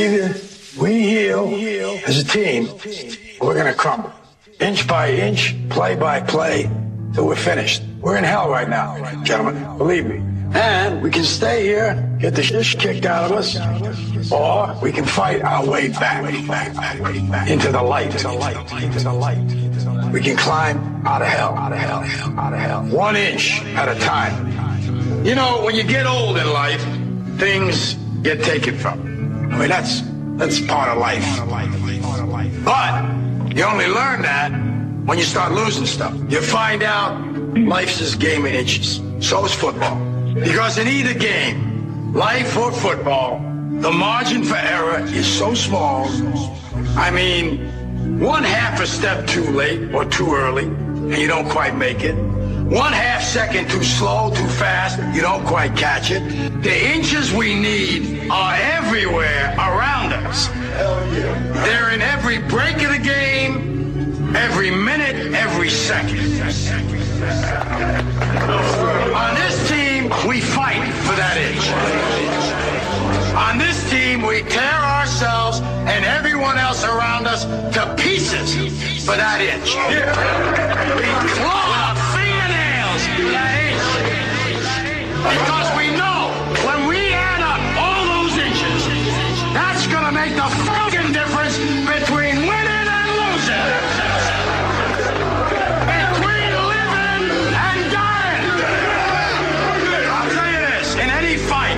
Either we heal as a team, or we're going to crumble. Inch by inch, play by play, till we're finished. We're in hell right now, gentlemen, believe me. And we can stay here, get the shit kicked out of us, or we can fight our way back into the light. We can climb out of hell. 1 inch at a time. You know, when you get old in life, things get taken from you. I mean, that's part of life. But you only learn that when you start losing stuff. You find out life's this game of inches. So is football. Because in either game, life or football, the margin for error is so small. I mean, 1/2 a step too late or too early, and you don't quite make it. 1/2 second too slow, too fast, you don't quite catch it. The inches we need are everywhere around us. They're in every break of the game, every minute, every second. On this team, we fight for that inch. On this team, we tear ourselves and everyone else around us to pieces for that inch. We claw our fingernails for that inch. Because we know when we add up all those inches, that's going to make the fucking difference between winning and losing. Between living and dying. I'll tell you this, in any fight,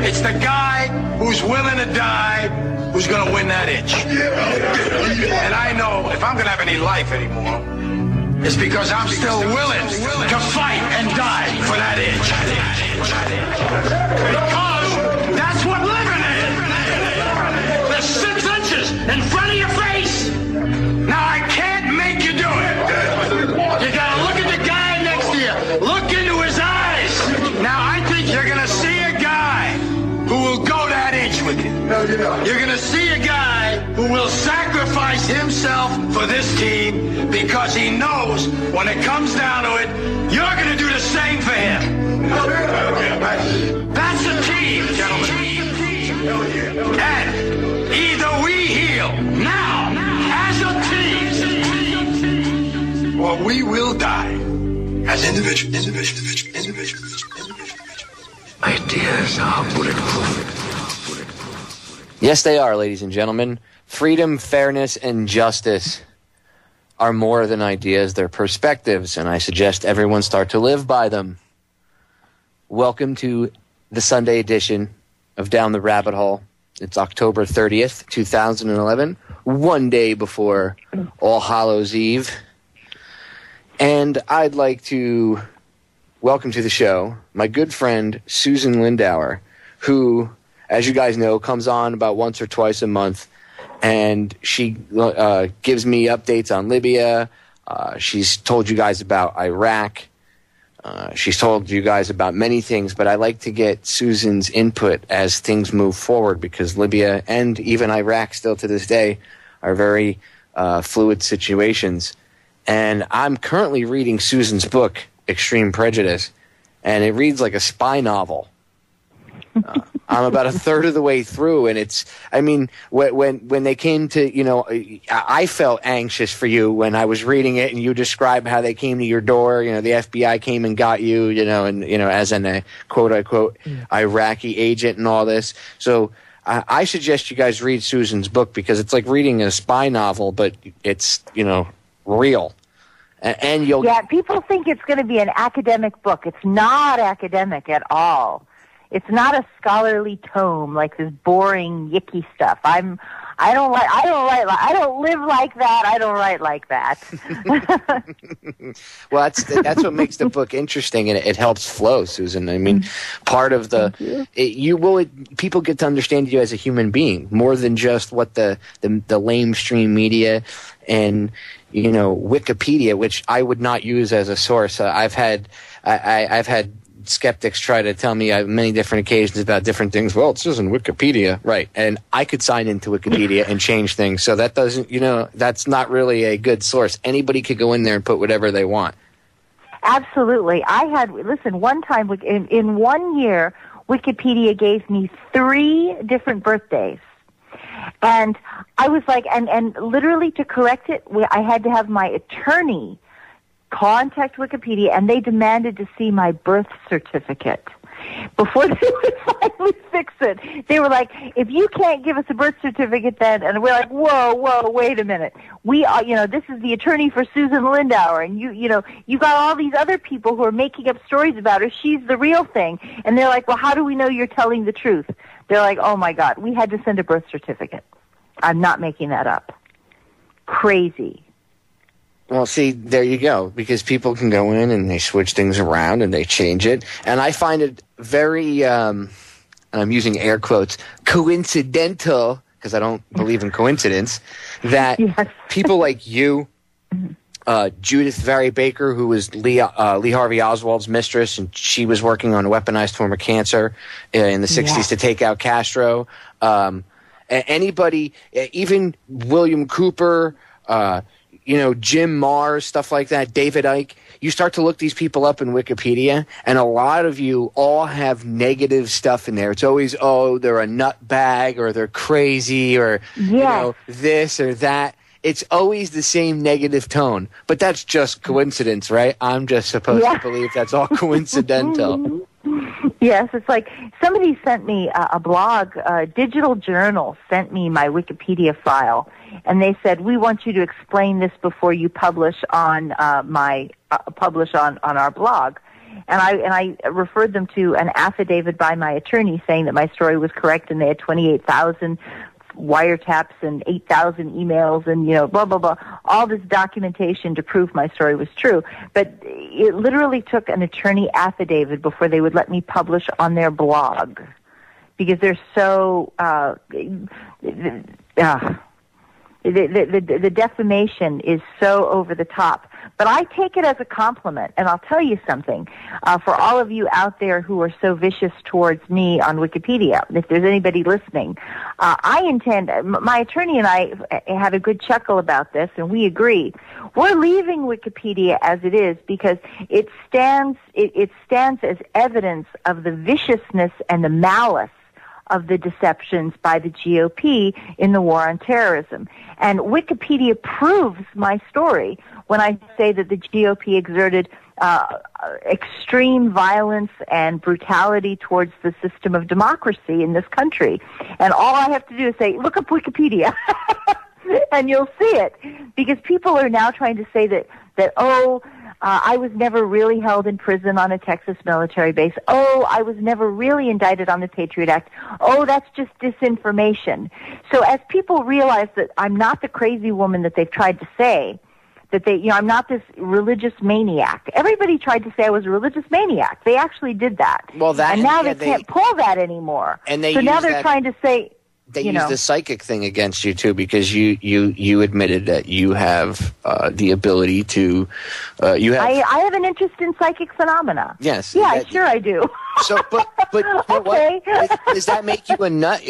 it's the guy who's willing to die who's going to win that inch. And I know if I'm going to have any life anymore, it's because I'm still willing to fight and die for that inch. Because that's what living is. There's 6 inches in front of your face. Now, I can't make you do it. You got to look at the guy next to you. Look into his eyes. Now, I think you're going to see a guy who will go that inch with you. You're going to see a guy who will sacrifice himself for this team because he knows when it comes down to it, you're going to do the same for him. That's a team, gentlemen. And either we heal now as a team, or we will die as individuals. Ideas are bulletproof. Yes, they are, ladies and gentlemen. Freedom, fairness, and justice are more than ideas. They're perspectives, and I suggest everyone start to live by them. Welcome to the Sunday edition of Down the Rabbit Hole. It's October 30th, 2011, one day before All Hallows Eve. And I'd like to welcome to the show my good friend Susan Lindauer, who, as you guys know, comes on about once or twice a month, and she gives me updates on Libya. She's told you guys about Iraq. She's told you guys about many things, but I like to get Susan's input as things move forward, because Libya and even Iraq still to this day are very fluid situations. And I'm currently reading Susan's book, Extreme Prejudice, and it reads like a spy novel. I'm about a third of the way through, and it's, I mean, when they came to, you know, I felt anxious for you when I was reading it, and you described how they came to your door, you know, the FBI came and got you, you know, and, you know, as a quote-unquote Iraqi agent and all this. So I suggest you guys read Susan's book, because it's like reading a spy novel, but it's, you know, real. And you'll... Yeah, people think it's going to be an academic book. It's not academic at all. It's not a scholarly tome like this boring, yicky stuff. I don't live like that. I don't write like that. Well, that's what makes the book interesting, and it helps flow, Susan. I mean, part of the people get to understand you as a human being more than just what the lamestream media and, you know, Wikipedia, which I would not use as a source. I've had skeptics try to tell me on many different occasions about different things. Well, it's just in Wikipedia, right? And I could sign into Wikipedia and change things. So that doesn't, you know, that's not really a good source. Anybody could go in there and put whatever they want. Absolutely. One time in 1 year, Wikipedia gave me 3 different birthdays. And I was like, and literally to correct it, I had to have my attorney contact Wikipedia, and they demanded to see my birth certificate before they would finally fix it. They were like, if you can't give us a birth certificate then, and we're like, whoa, wait a minute. We are, this is the attorney for Susan Lindauer, and you got all these other people who are making up stories about her. She's the real thing. And they're like, well, how do we know you're telling the truth? They're like, oh my God, we had to send a birth certificate. I'm not making that up. Crazy. Well, see, there you go, because people can go in and they switch things around and they change it. And I find it very, and I'm using air quotes, coincidental, because I don't believe in coincidence, that people like you, Judith Vary Baker, who was Lee Harvey Oswald's mistress, and she was working on a weaponized form of cancer in the 60s to take out Castro. Anybody, even William Cooper, Jim Mars, stuff like that, David Icke, you start to look these people up in Wikipedia, and a lot of you all have negative stuff in there. It's always, they're a nutbag, or they're crazy, or, this or that. It's always the same negative tone. But that's just coincidence, right? I'm just supposed to believe that's all coincidental. Yes, it's like somebody sent me a blog, Digital Journal sent me my Wikipedia file, and they said, we want you to explain this before you publish on our blog. And I referred them to an affidavit by my attorney saying that my story was correct, and they had 28,000 wiretaps and 8,000 emails and, blah, blah, blah, all this documentation to prove my story was true. But it literally took an attorney affidavit before they would let me publish on their blog, because they're so, the defamation is so over the top. But I take it as a compliment, and I'll tell you something. For all of you out there who are so vicious towards me on Wikipedia, if there's anybody listening, I intend, my attorney and I had a good chuckle about this, and we agree. We're leaving Wikipedia as it is because it stands as evidence of the viciousness and the malice of the deceptions by the GOP in the war on terrorism. And Wikipedia proves my story when I say that the GOP exerted extreme violence and brutality towards the system of democracy in this country. And all I have to do is say, look up Wikipedia, and you'll see it. Because people are now trying to say that I was never really held in prison on a Texas military base. I was never really indicted on the Patriot Act. That's just disinformation. So as people realize that I'm not the crazy woman that they've tried to say, that I'm not this religious maniac. Everybody tried to say I was a religious maniac. They actually did that. Well, and now they can't pull that anymore. And so now they're trying to say... They use the psychic thing against you too, because you admitted that you have the ability to. I have an interest in psychic phenomena. Yes. Yeah, sure I do. So, but okay. Does that make you a nut?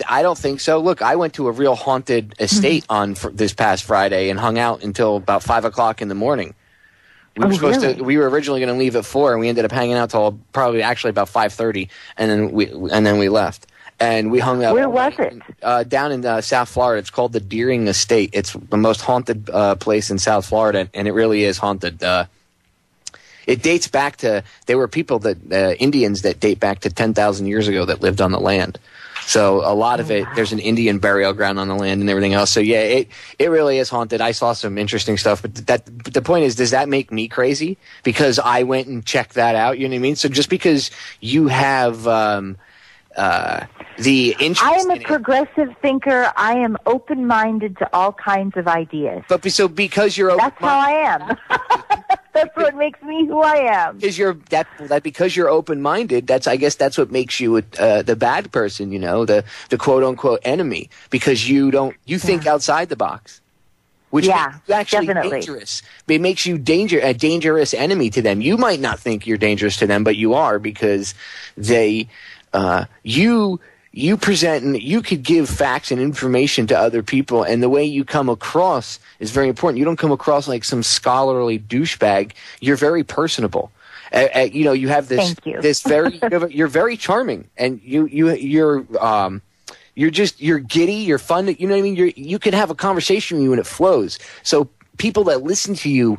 I don't think so. Look, I went to a real haunted estate on this past Friday and hung out until about 5 o'clock in the morning. We were supposed to. We were originally going to leave at 4, and we ended up hanging out till probably actually about 5:30, and then we left. And we hung out. Where was it? Down in South Florida. It's called the Deering Estate. It's the most haunted place in South Florida, and it really is haunted. It dates back to, there were people Indians that date back to 10,000 years ago that lived on the land. So a lot of it, there's an Indian burial ground on the land and everything else. So yeah, it really is haunted. I saw some interesting stuff, but the point is, does that make me crazy? Because I went and checked that out, you know what I mean? So just because you have, the interest. I am a progressive thinker. I am open-minded to all kinds of ideas. But because you're open-minded, that's how I am. That's what makes me who I am. Because you're open-minded. I guess that's what makes you the bad person. The quote-unquote enemy, because you think outside the box. Which makes you actually definitely dangerous. It makes you a dangerous enemy to them. You might not think you're dangerous to them, but you are, because you present, and you could give facts and information to other people, and the way you come across is very important. You don't come across like some scholarly douchebag. You're very personable. You have this. Thank you. This very. You're very charming, and you're giddy. You're fun. You know what I mean. You can have a conversation with you, and it flows. So people that listen to you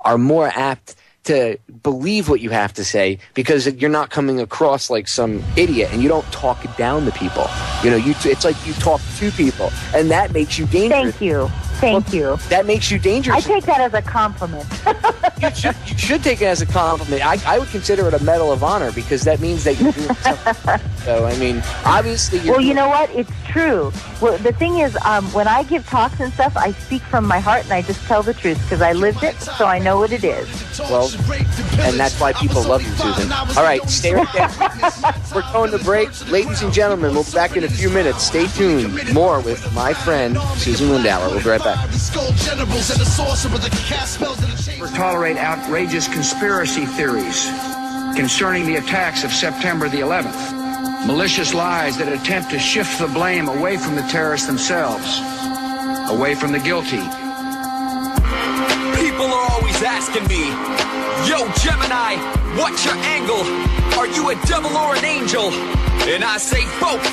are more apt to believe what you have to say because you're not coming across like some idiot, and you don't talk down to people. It's like you talk to people, and that makes you dangerous. Thank you. That makes you dangerous. I take that as a compliment. You should take it as a compliment. I would consider it a Medal of Honor because that means that you're doing something. So, I mean, obviously you're... Well, you know what? It's true. Well, the thing is, when I give talks and stuff, I speak from my heart and I just tell the truth because I lived it, so I know what it is. Well, and that's why people love you, Susan. All right, stay right there. We're going to break. Ladies and gentlemen, we'll be back in a few minutes. Stay tuned. More with my friend, Susan Lindauer. We'll be right back. We tolerate outrageous conspiracy theories concerning the attacks of September the 11th, malicious lies that attempt to shift the blame away from the terrorists themselves, away from the guilty. People are always asking me, yo, Gemini, what's your angle? Are you a devil or an angel? And I say both,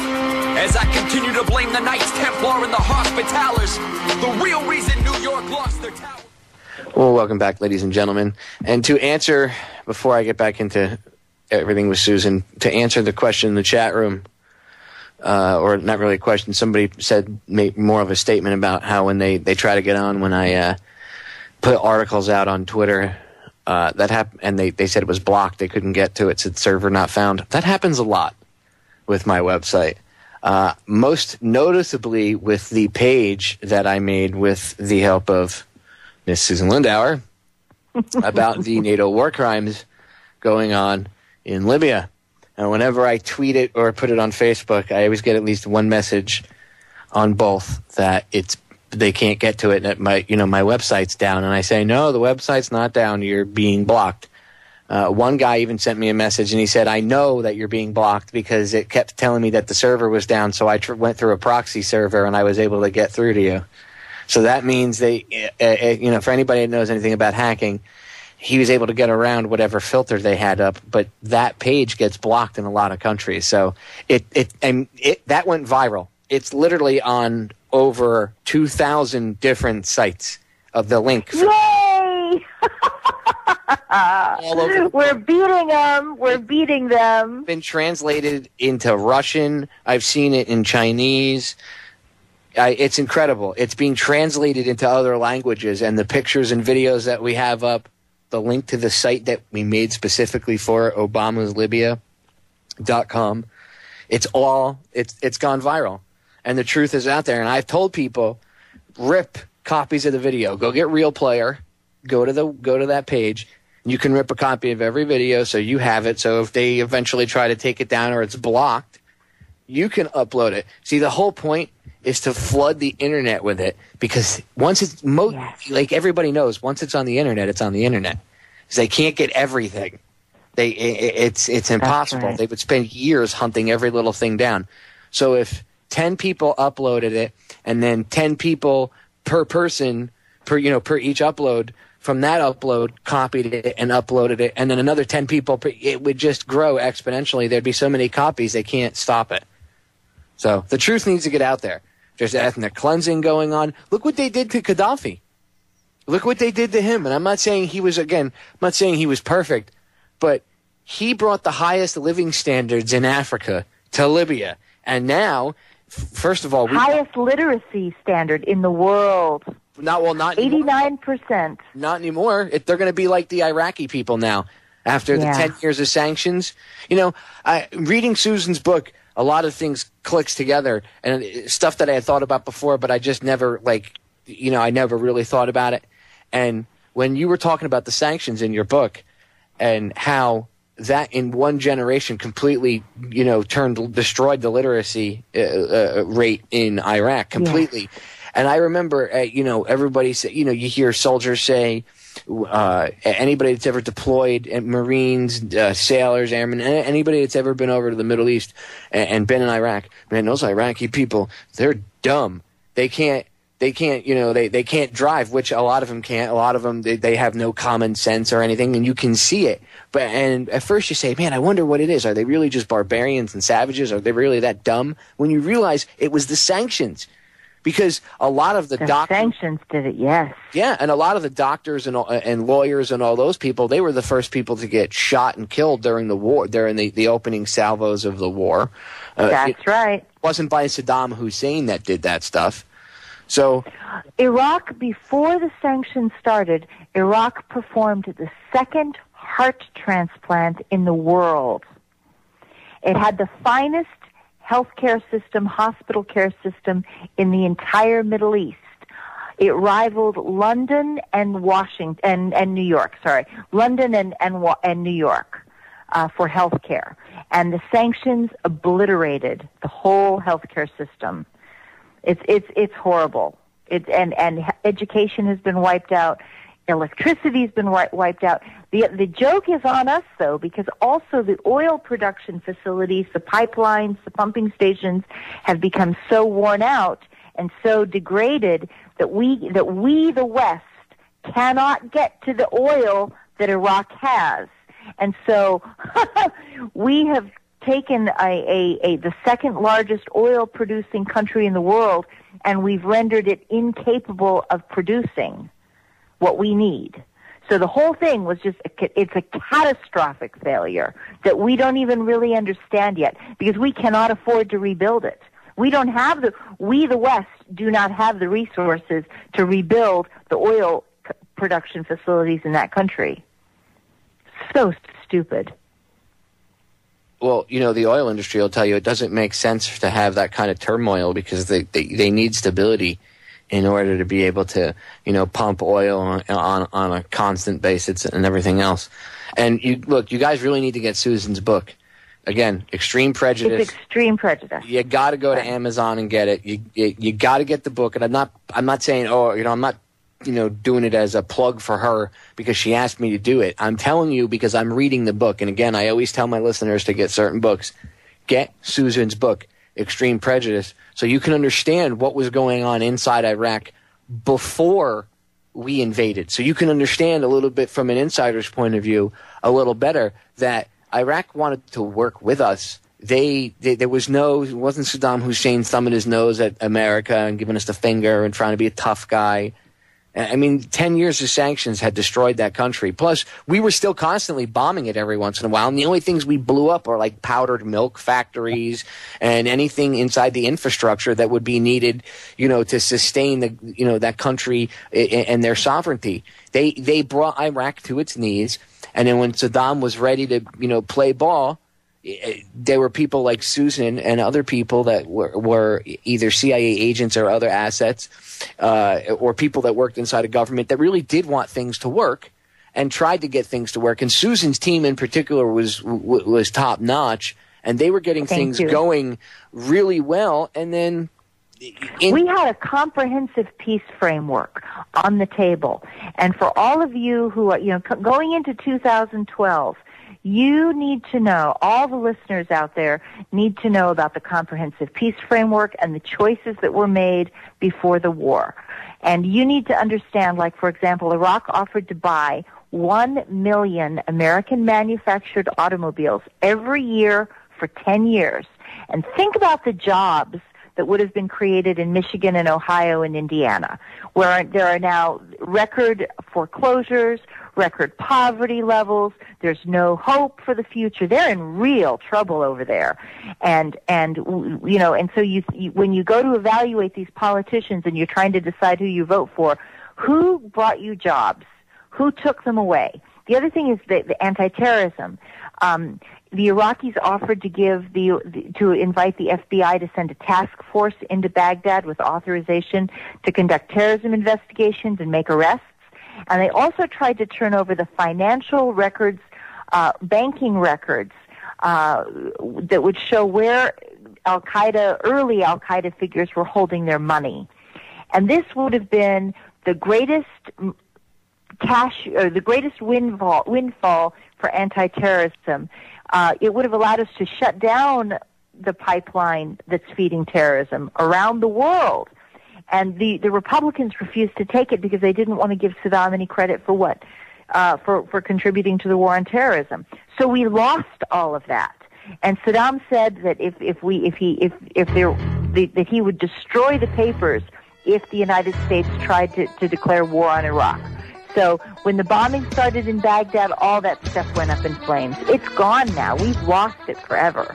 as I continue to blame the Knights Templar and the Hospitallers, the real reason New York lost their tower. Well, welcome back, ladies and gentlemen. And to answer, before I get back into everything with Susan, to answer the question in the chat room, or not really a question, somebody said more of a statement about how when they try to get on, when I put articles out on Twitter, that happened, and they said it was blocked, they couldn't get to it, said server not found. That happens a lot with my website. Most noticeably with the page that I made with the help of Miss Susan Lindauer about the NATO war crimes going on in Libya. And whenever I tweet it or put it on Facebook, I always get at least one message on both that they can't get to it, and that my website's down. And I say, no, the website's not down. You're being blocked. One guy even sent me a message, and he said, I know that you're being blocked because it kept telling me that the server was down, so I went through a proxy server, and I was able to get through to you. So that means for anybody that knows anything about hacking, he was able to get around whatever filter they had up, but that page gets blocked in a lot of countries. So that went viral. It's literally on over 2,000 different sites of the link. Yay! All over. We're beating them. We're beating them. Been translated into Russian. I've seen it in Chinese. It's incredible. It's being translated into other languages, and the pictures and videos that we have up, the link to the site that we made specifically for Obama's Libya.com, it's gone viral. And the truth is out there. And I've told people, rip copies of the video. Go get Real Player. Go to that page. You can rip a copy of every video so you have it. So if they eventually try to take it down or it's blocked, you can upload it. See, the whole point is to flood the internet with it, because once it's like everybody knows, once it's on the internet, it's on the internet. Because they can't get everything. It's impossible. Right. They would spend years hunting every little thing down. So if 10 people uploaded it, and then 10 people per person per each upload from that upload copied it and uploaded it, and then another 10 people, it would just grow exponentially. There'd be so many copies they can't stop it. So the truth needs to get out there. There's ethnic cleansing going on. Look what they did to Gaddafi. Look what they did to him. And I'm not saying he was perfect, but he brought the highest living standards in Africa to Libya. And now, first of all, highest literacy standard in the world. Not 89%. Not anymore. They're going to be like the Iraqi people now after the 10 years of sanctions. Reading Susan's book, a lot of things clicks together, and stuff that I had thought about before, but I just never I never really thought about it. And when you were talking about the sanctions in your book and how that in one generation completely, destroyed the literacy rate in Iraq completely. Yeah. And I remember, everybody say, you hear soldiers say, anybody that's ever deployed, Marines, sailors, airmen, anybody that's ever been over to the Middle East and been in Iraq, man, those Iraqi people, they're dumb. They can't They can't, they can't drive, which a lot of them can't. A lot of them, they have no common sense or anything, and you can see it. And at first you say, man, I wonder what it is. Are they really just barbarians and savages? Are they really that dumb? When you realize it was the sanctions. Because a lot of the doctors... sanctions did it, yes. Yeah, and a lot of the doctors and lawyers and all those people, they were the first people to get shot and killed during the war, during the opening salvos of the war. That's right. It wasn't by Saddam Hussein that did that stuff. So, Iraq, before the sanctions started, Iraq performed the second heart transplant in the world. It had the finest healthcare system, hospital care system in the entire Middle East. It rivaled London and Washington and New York. London and New York for healthcare, and the sanctions obliterated the whole healthcare system. It's horrible. And education has been wiped out. Electricity's been wiped out. The joke is on us, though, because also the oil production facilities, the pipelines, the pumping stations have become so worn out and so degraded that we, the West, cannot get to the oil that Iraq has. And so we have taken the second largest oil producing country in the world, and we've rendered it incapable of producing what we need. So the whole thing was it's a catastrophic failure that we don't even really understand yet, because we cannot afford to rebuild it. We the West do not have the resources to rebuild the oil production facilities in that country. So stupid. Well, the oil industry will tell you it doesn't make sense to have that kind of turmoil, because they need stability in order to be able to, pump oil on a constant basis and everything else. And you guys really need to get Susan's book. Again, Extreme Prejudice. It's Extreme Prejudice. You got to go to Amazon and get it. You got to get the book. And I'm not saying, I'm not, doing it as a plug for her because she asked me to do it. I'm telling you because I'm reading the book. And again, I always tell my listeners to get certain books. Get Susan's book, Extreme Prejudice, so you can understand what was going on inside Iraq before we invaded. So you can understand a little bit from an insider's point of view a little better that Iraq wanted to work with us. It wasn't Saddam Hussein thumbing his nose at America and giving us the finger and trying to be a tough guy. 10 years of sanctions had destroyed that country. Plus, we were still constantly bombing it every once in a while. And the only things we blew up are like powdered milk factories and anything inside the infrastructure that would be needed, to sustain that country and their sovereignty. They brought Iraq to its knees. And then when Saddam was ready to, play ball, there were people like Susan and other people that were either CIA agents or other assets, or people that worked inside a government that really did want things to work and tried to get things to work. And Susan's team in particular was top notch, and they were getting things going really well. And then we had a comprehensive peace framework on the table. And for all of you who are, going into 2012, you need to know, all the listeners out there need to know about the comprehensive peace framework and the choices that were made before the war. And you need to understand, like, for example, Iraq offered to buy 1 million American manufactured automobiles every year for 10 years. And think about the jobs that would have been created in Michigan and Ohio and Indiana, where there are now record foreclosures, record poverty levels. There's no hope for the future. They're in real trouble over there. And so when you go to evaluate these politicians and you're trying to decide who you vote for, who brought you jobs? Who took them away? The other thing is the anti-terrorism. The Iraqis offered to invite the FBI to send a task force into Baghdad with authorization to conduct terrorism investigations and make arrests. And they also tried to turn over the financial records, banking records, that would show where early Al-Qaeda figures were holding their money. And this would have been the greatest the greatest windfall for anti-terrorism. It would have allowed us to shut down the pipeline that's feeding terrorism around the world. And the Republicans refused to take it because they didn't want to give Saddam any credit for what? For contributing to the war on terrorism. So we lost all of that. And Saddam said that that he would destroy the papers if the United States tried to declare war on Iraq. So when the bombing started in Baghdad, all that stuff went up in flames. It's gone now. We've lost it forever.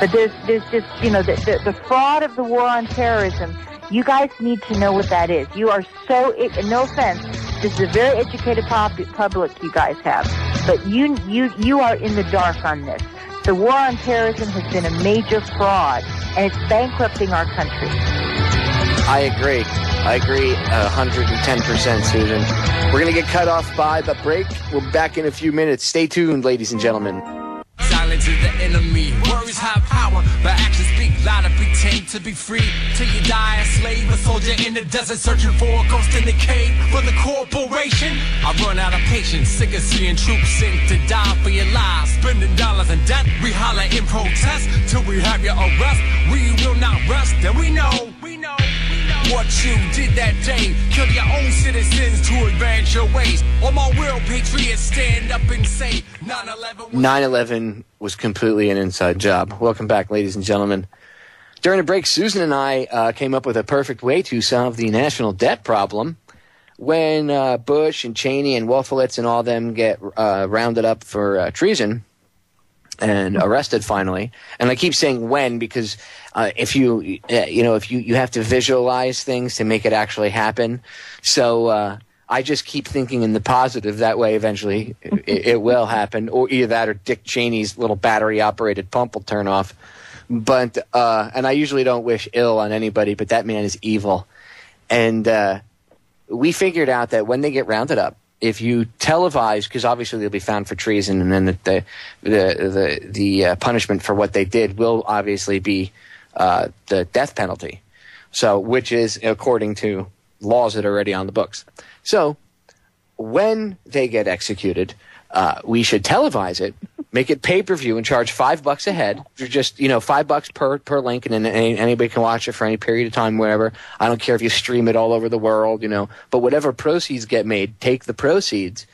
But there's just, the fraud of the war on terrorism. You guys need to know what that is. You are no offense, this is a very educated public you guys have, but you are in the dark on this. The war on terrorism has been a major fraud, and it's bankrupting our country. I agree 110%, Susan. We're going to get cut off by the break. We'll be back in a few minutes. Stay tuned, ladies and gentlemen. Silence is the enemy. Words have power, but actions speak louder. Pretend to be free till you die a slave, a soldier in the desert searching for a ghost in the cave. For the corporation, I run out of patience, sick of seeing troops sink to die for your lives, spending dollars in debt. We holler in protest till we have your arrest. We will not rest, and we know what you did that day. Kill your own citizens to advance your ways. All my real patriots stand up and say 9/11 was completely an inside job. Welcome back, ladies and gentlemen. During the break, Susan and I came up with a perfect way to solve the national debt problem. When Bush and Cheney and Wolfowitz and all them get rounded up for treason and arrested finally, and I keep saying when because if you have to visualize things to make it actually happen. So I just keep thinking in the positive. That way, eventually, it will happen. Or either that, or Dick Cheney's little battery-operated pump will turn off. But and I usually don't wish ill on anybody, but that man is evil. And we figured out that when they get rounded up, if you televise, because obviously they'll be found for treason, and then the punishment for what they did will obviously be the death penalty. So, which is according to laws that are already on the books. So, when they get executed, we should televise it, make it pay-per-view, and charge $5 a head. Just $5 per link, and then anybody can watch it for any period of time, wherever. I don't care if you stream it all over the world, But whatever proceeds get made, take the proceeds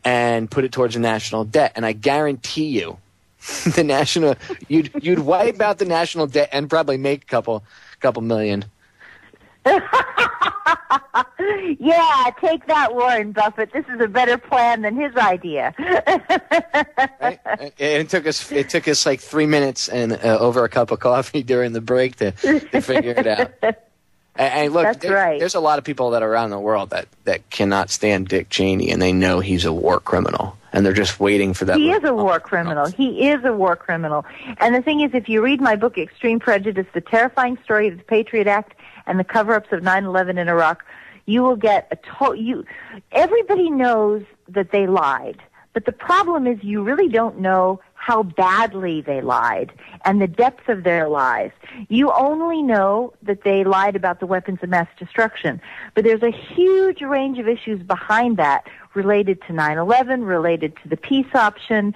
and put it towards the national debt. And I guarantee you, you'd wipe out the national debt and probably make a couple million. Yeah, take that, Warren Buffett. This is a better plan than his idea. Right? It took us like 3 minutes and over a cup of coffee during the break to figure it out. And look, there's a lot of people that are around the world that cannot stand Dick Cheney, and they know he's a war criminal, and they're just waiting for that. He is a war criminal. He is a war criminal. And the thing is, if you read my book, Extreme Prejudice, The Terrifying Story of the Patriot Act and the Cover-Ups of 9/11 in Iraq, you will get everybody knows that they lied. But the problem is you really don't know how badly they lied and the depth of their lies. You only know that they lied about the weapons of mass destruction. But there's a huge range of issues behind that related to 9/11, related to the peace option,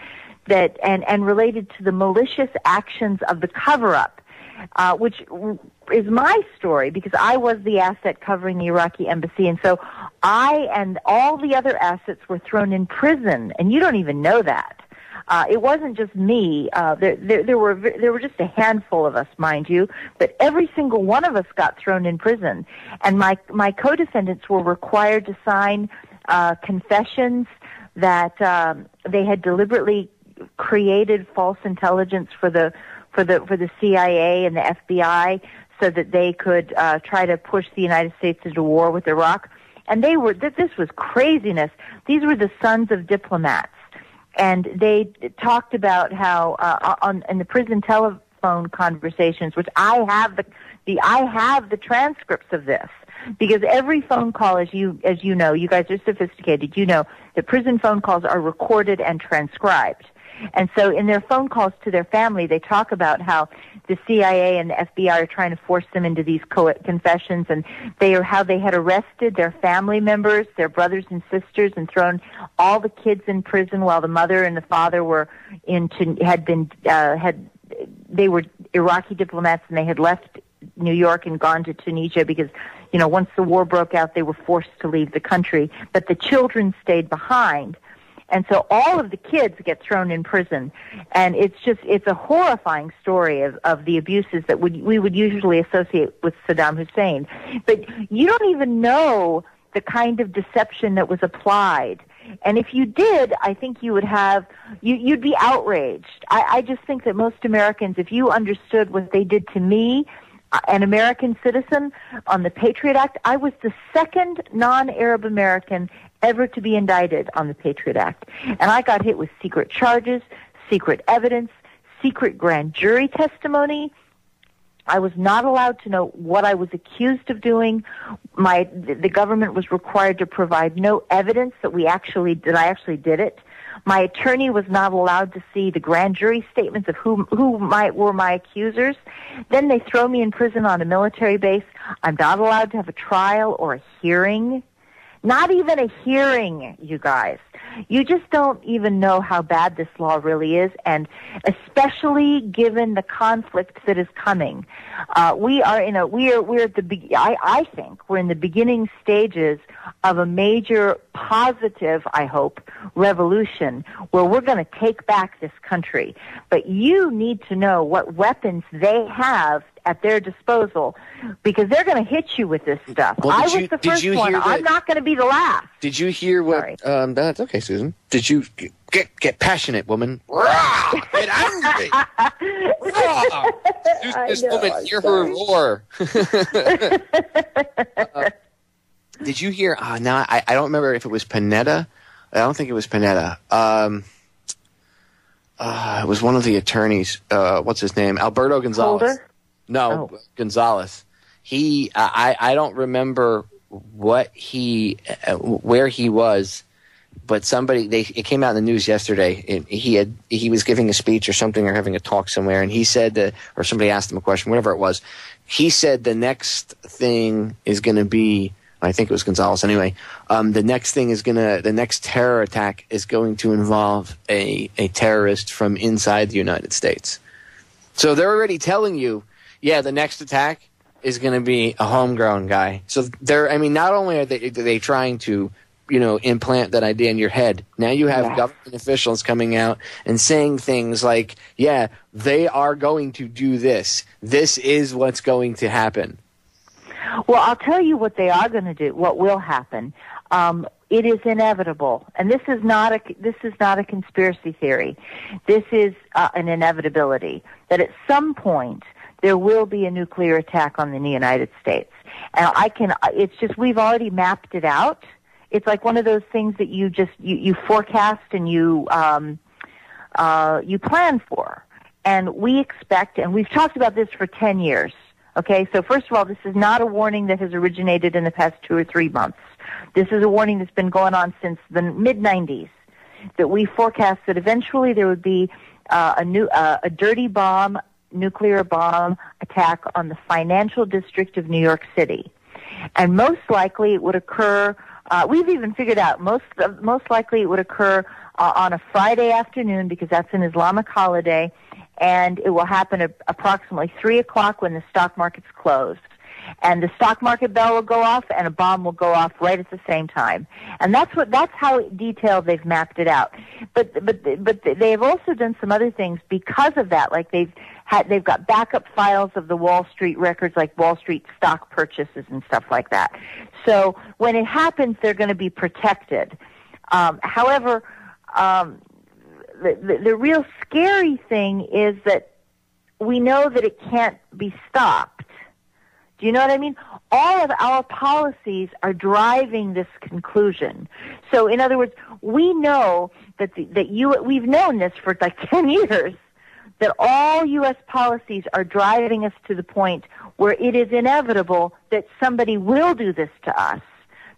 and related to the malicious actions of the cover-up, which is my story because I was the asset covering the Iraqi embassy, and so I and all the other assets were thrown in prison, and you don't even know that. It wasn't just me. There were just a handful of us, mind you, but every single one of us got thrown in prison, and my co-defendants were required to sign confessions that they had deliberately created false intelligence for the CIA and the FBI so that they could try to push the United States into war with Iraq. And this was craziness. These were the sons of diplomats. And they talked about how in the prison telephone conversations, which I have the transcripts of this, because every phone call, as you know, you guys are sophisticated, you know that prison phone calls are recorded and transcribed. And so in their phone calls to their family, they talk about how the CIA and the FBI are trying to force them into these confessions, and how they had arrested their family members, their brothers and sisters, and thrown all the kids in prison while the mother and the father were they were Iraqi diplomats, and they had left New York and gone to Tunisia because, you know, once the war broke out, they were forced to leave the country. But the children stayed behind. And so all of the kids get thrown in prison. And it's a horrifying story of the abuses that we would usually associate with Saddam Hussein. But you don't even know the kind of deception that was applied. And if you did, I think you would you'd be outraged. I just think that most Americans, if you understood what they did to me, an American citizen, on the Patriot Act, I was the second non-Arab American ever to be indicted on the Patriot Act. And I got hit with secret charges, secret evidence, secret grand jury testimony. I was not allowed to know what I was accused of doing. The government was required to provide no evidence that I actually did it. My attorney was not allowed to see the grand jury statements of who were my accusers. Then they throw me in prison on a military base. I'm not allowed to have a trial or a hearing. Not even a hearing, you guys. You just don't even know how bad this law really is, and especially given the conflict that is coming. I think we're in the beginning stages of a major positive, I hope, revolution where we're going to take back this country. But you need to know what weapons they have at their disposal, because they're going to hit you with this stuff. Well, I was the first one. I'm not going to be the last. Did you hear what? That's okay, Susan. Did you get passionate, woman? Get angry. This woman, hear her roar. Did you hear? Now I don't remember if it was Panetta. I don't think it was Panetta. It was one of the attorneys. What's his name? Alberto Gonzalez. Holder? No, Gonzalez. I don't remember where he was, but it came out in the news yesterday. He was giving a speech or something, or having a talk somewhere, and he said or somebody asked him a question, whatever it was. He said the next thing is going to be, I think it was Gonzalez anyway. The next terror attack is going to involve a terrorist from inside the United States. So they're already telling you, yeah, the next attack is going to be a homegrown guy. So not only are they trying to, implant that idea in your head, now you have government officials coming out and saying things like, yeah, they are going to do this. This is what's going to happen. Well, I'll tell you what they are going to do, what will happen. It is inevitable, and this is not a conspiracy theory. This is an inevitability that at some point there will be a nuclear attack on the United States. And it's just, we've already mapped it out. It's like one of those things that you forecast and you plan for. And we expect, and we've talked about this for 10 years. Okay, so first of all, this is not a warning that has originated in the past 2 or 3 months. This is a warning that's been going on since the mid-'90s, that we forecast that eventually there would be a dirty bomb, nuclear bomb attack on the financial district of New York City. And most likely it would occur, we've even figured out, most likely it would occur on a Friday afternoon, because that's an Islamic holiday, and it will happen at approximately 3 o'clock when the stock market's closed. And the stock market bell will go off, and a bomb will go off right at the same time. And that's how detailed they've mapped it out. But they've also done some other things because of that. Like they've got backup files of the Wall Street records, like Wall Street stock purchases and stuff like that. So when it happens, they're going to be protected. However, the real scary thing is that we know that it can't be stopped. Do you know what I mean? All of our policies are driving this conclusion. So, in other words, we know we've known this for like 10 years, that all U.S. policies are driving us to the point where it is inevitable that somebody will do this to us,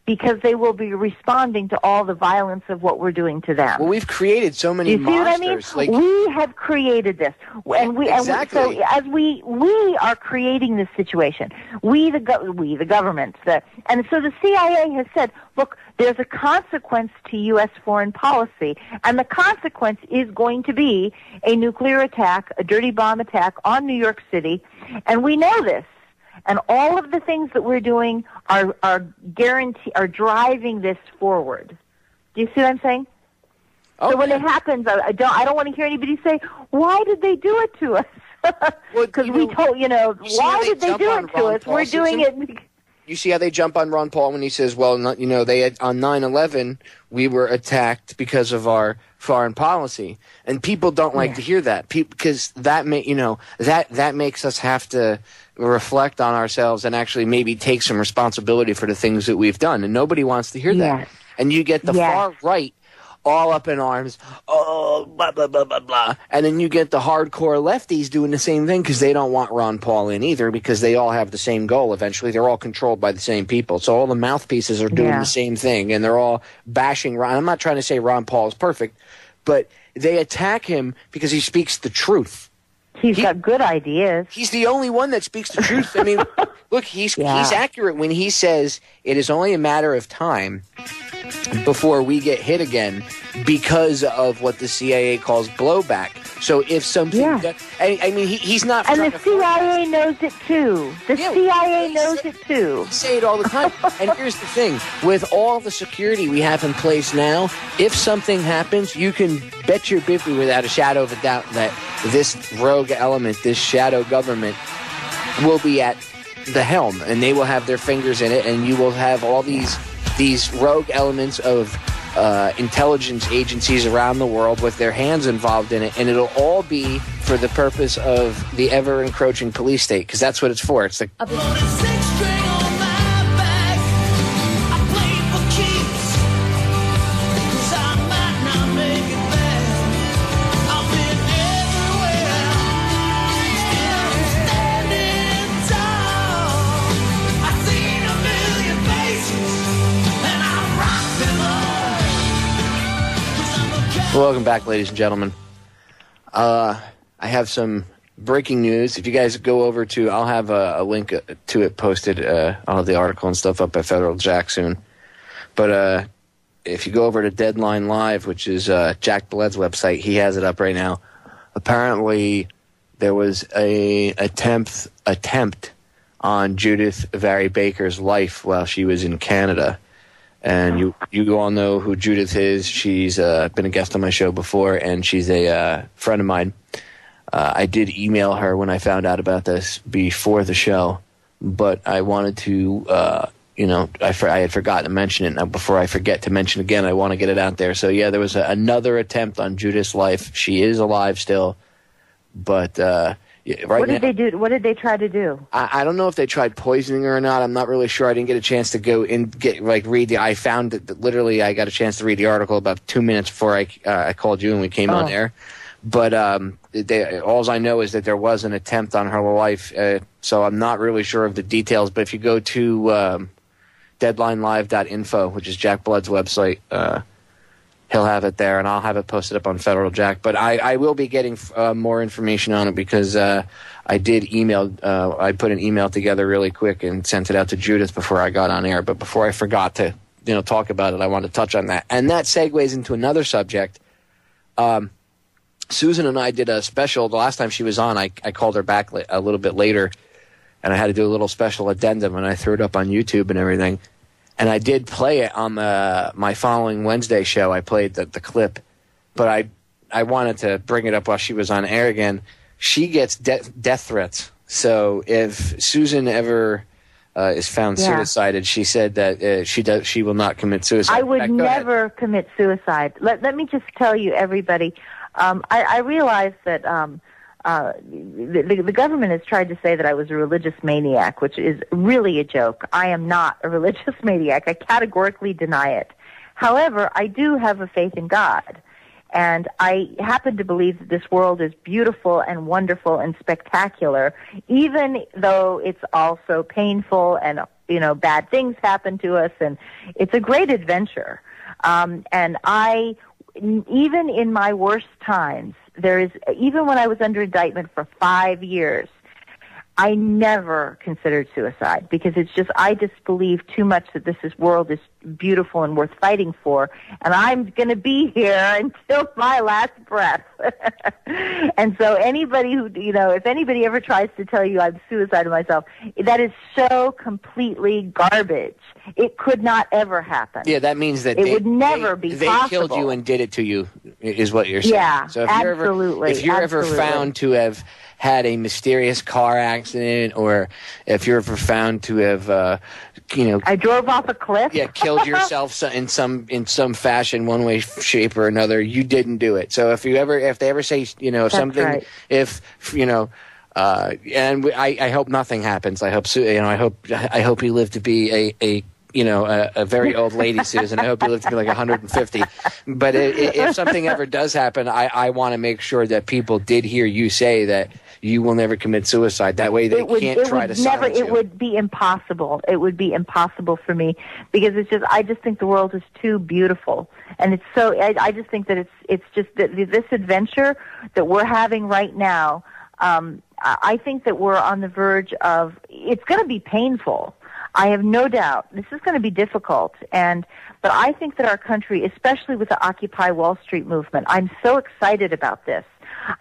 because they will be responding to all the violence of what we're doing to them. Well, we've created so many monsters. What I mean? We have created this, and exactly. So as we are creating this situation, we the government, and so the CIA has said, look, there's a consequence to U.S. foreign policy, and the consequence is going to be a nuclear attack, a dirty bomb attack on New York City, and we know this. And all of the things that we're doing are driving this forward. Do you see what I'm saying? Okay. So when it happens, I don't want to hear anybody say, "Why did they do it to us?" Because we told, why did they do it to us? We're doing it. You see how they jump on Ron Paul when he says, well, they had, on 9/11, we were attacked because of our foreign policy. And people don't like to hear that because that makes us have to reflect on ourselves and actually maybe take some responsibility for the things that we've done. And nobody wants to hear that. And you get the far right all up in arms, oh, blah, blah, blah, blah, blah. And then you get the hardcore lefties doing the same thing because they don't want Ron Paul in either because they all have the same goal eventually. They're all controlled by the same people. So all the mouthpieces are doing the same thing, and they're all bashing Ron. I'm not trying to say Ron Paul is perfect, but they attack him because he speaks the truth. He's got good ideas. He's the only one that speaks the truth. I mean, look, he's accurate when he says it is only a matter of time before we get hit again because of what the CIA calls blowback. So if something, he's not. And the CIA knows it too. The CIA knows it too. We say it all the time. And here's the thing: with all the security we have in place now, if something happens, you can bet your biffy without a shadow of a doubt that this rogue element, this shadow government, will be at the helm, and they will have their fingers in it, and you will have all these rogue elements of intelligence agencies around the world with their hands involved in it, and it'll all be for the purpose of the ever-encroaching police state, because that's what it's for. It's like Welcome back, ladies and gentlemen. I have some breaking news. If you guys go over to, I'll have a link to it posted. I'll have the article and stuff up at Federal Jack soon. But if you go over to Deadline Live, which is Jack Bled's website, he has it up right now. Apparently, there was a attempt on Judith Vary Baker's life while she was in Canada. And you all know who Judith is. She's been a guest on my show before, and she's a friend of mine. I did email her when I found out about this before the show, but I wanted to, I had forgotten to mention it. Now, before I forget to mention again, I want to get it out there. So, yeah, there was another attempt on Judith's life. She is alive still, but what did they do? What did they try to do? I don't know if they tried poisoning her or not. I'm not really sure. I didn't get a chance to go and read I found that literally I got a chance to read the article about 2 minutes before I called you and we came on air. But all I know is that there was an attempt on her life. So I'm not really sure of the details. But if you go to deadlinelive.info, which is Jack Blood's website, he'll have it there, and I'll have it posted up on Federal Jack. But I will be getting more information on it because I did email. I put an email together really quick and sent it out to Judith before I got on air. But before I forgot to talk about it, I wanted to touch on that. And that segues into another subject. Susan and I did a special. The last time she was on, I called her back a little bit later, and I had to do a little special addendum, and I threw it up on YouTube and everything. And I did play it on my following Wednesday show. I played the clip, but I wanted to bring it up while she was on air again. She gets death threats. So if Susan ever is found suicided, she said that she will not commit suicide. I would never commit suicide. Let me just tell you, everybody. I realize that the government has tried to say that I was a religious maniac, which is really a joke. I am not a religious maniac. I categorically deny it. However, I do have a faith in God, and I happen to believe that this world is beautiful and wonderful and spectacular, even though it's also painful and bad things happen to us, and it's a great adventure. And even in my worst times, even when I was under indictment for 5 years, I never considered suicide because I just believe too much that this world is beautiful and worth fighting for, and I'm going to be here until my last breath. And so anybody who, if anybody ever tries to tell you I'm suicidal myself, that is so completely garbage. It could not ever happen. Yeah, that means that it would never be possible. They killed you and did it to you, is what you're saying. Yeah, so if absolutely. If you're ever found to have had a mysterious car accident, or if you're ever found to have, I drove off a cliff. Yeah, killed yourself in some fashion, one way, shape, or another. You didn't do it. So if they ever say, That's something, right. and I hope nothing happens. I hope you live to be a very old lady, Susan. I hope you live to be like 150. But if something ever does happen, I want to make sure that people did hear you say that you will never commit suicide. That way they can't try to silence you. It would be impossible. It would be impossible for me because I just think the world is too beautiful. And it's so, I just think that it's just that this adventure that we're having right now, I think that we're on the verge of, it's going to be painful. I have no doubt this is going to be difficult, but I think that our country, especially with the Occupy Wall Street movement, I'm so excited about this.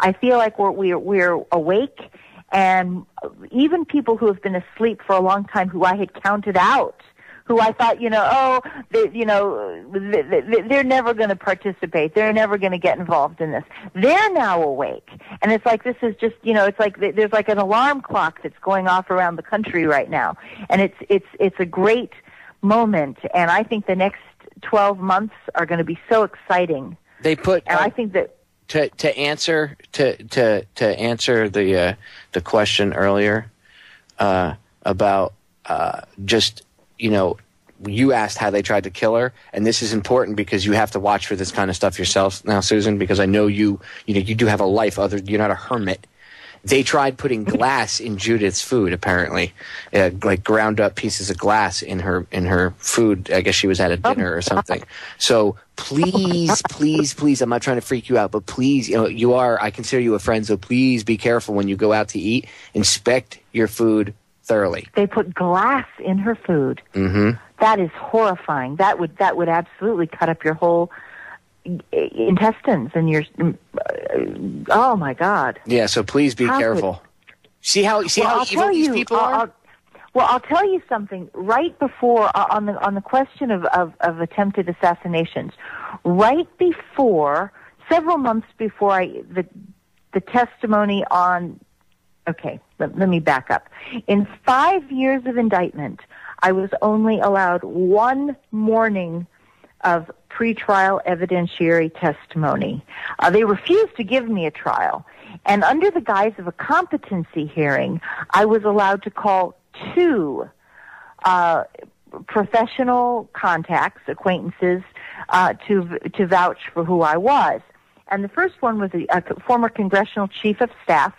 I feel like we're awake, and even people who have been asleep for a long time, who I had counted out, who I thought, they're never going to participate. They're never going to get involved in this. They're now awake. And it's like this is just, it's like there's like an alarm clock that's going off around the country right now. And it's a great moment. And I think the next 12 months are going to be so exciting. I think that to answer the question earlier about just, you asked how they tried to kill her, and this is important because you have to watch for this kind of stuff yourself now, Susan, because I know you do have a life. You're not a hermit. They tried putting glass in Judith's food, apparently, like ground up pieces of glass in her food. I guess she was at a dinner or something. So please, I'm not trying to freak you out, but please, I consider you a friend, so please be careful when you go out to eat. Inspect your food thoroughly. They put glass in her food. Mm-hmm. That is horrifying. That would absolutely cut up your whole intestines and your. Oh my God. Yeah. So please be careful. See how evil these people are. I'll tell you something. Right before on the question of attempted assassinations, right before, several months before the testimony on. Okay, let me back up. In 5 years of indictment, I was only allowed one morning of pretrial evidentiary testimony. They refused to give me a trial. And under the guise of a competency hearing, I was allowed to call two professional contacts, acquaintances, to vouch for who I was. And the first one was a former congressional chief of staff,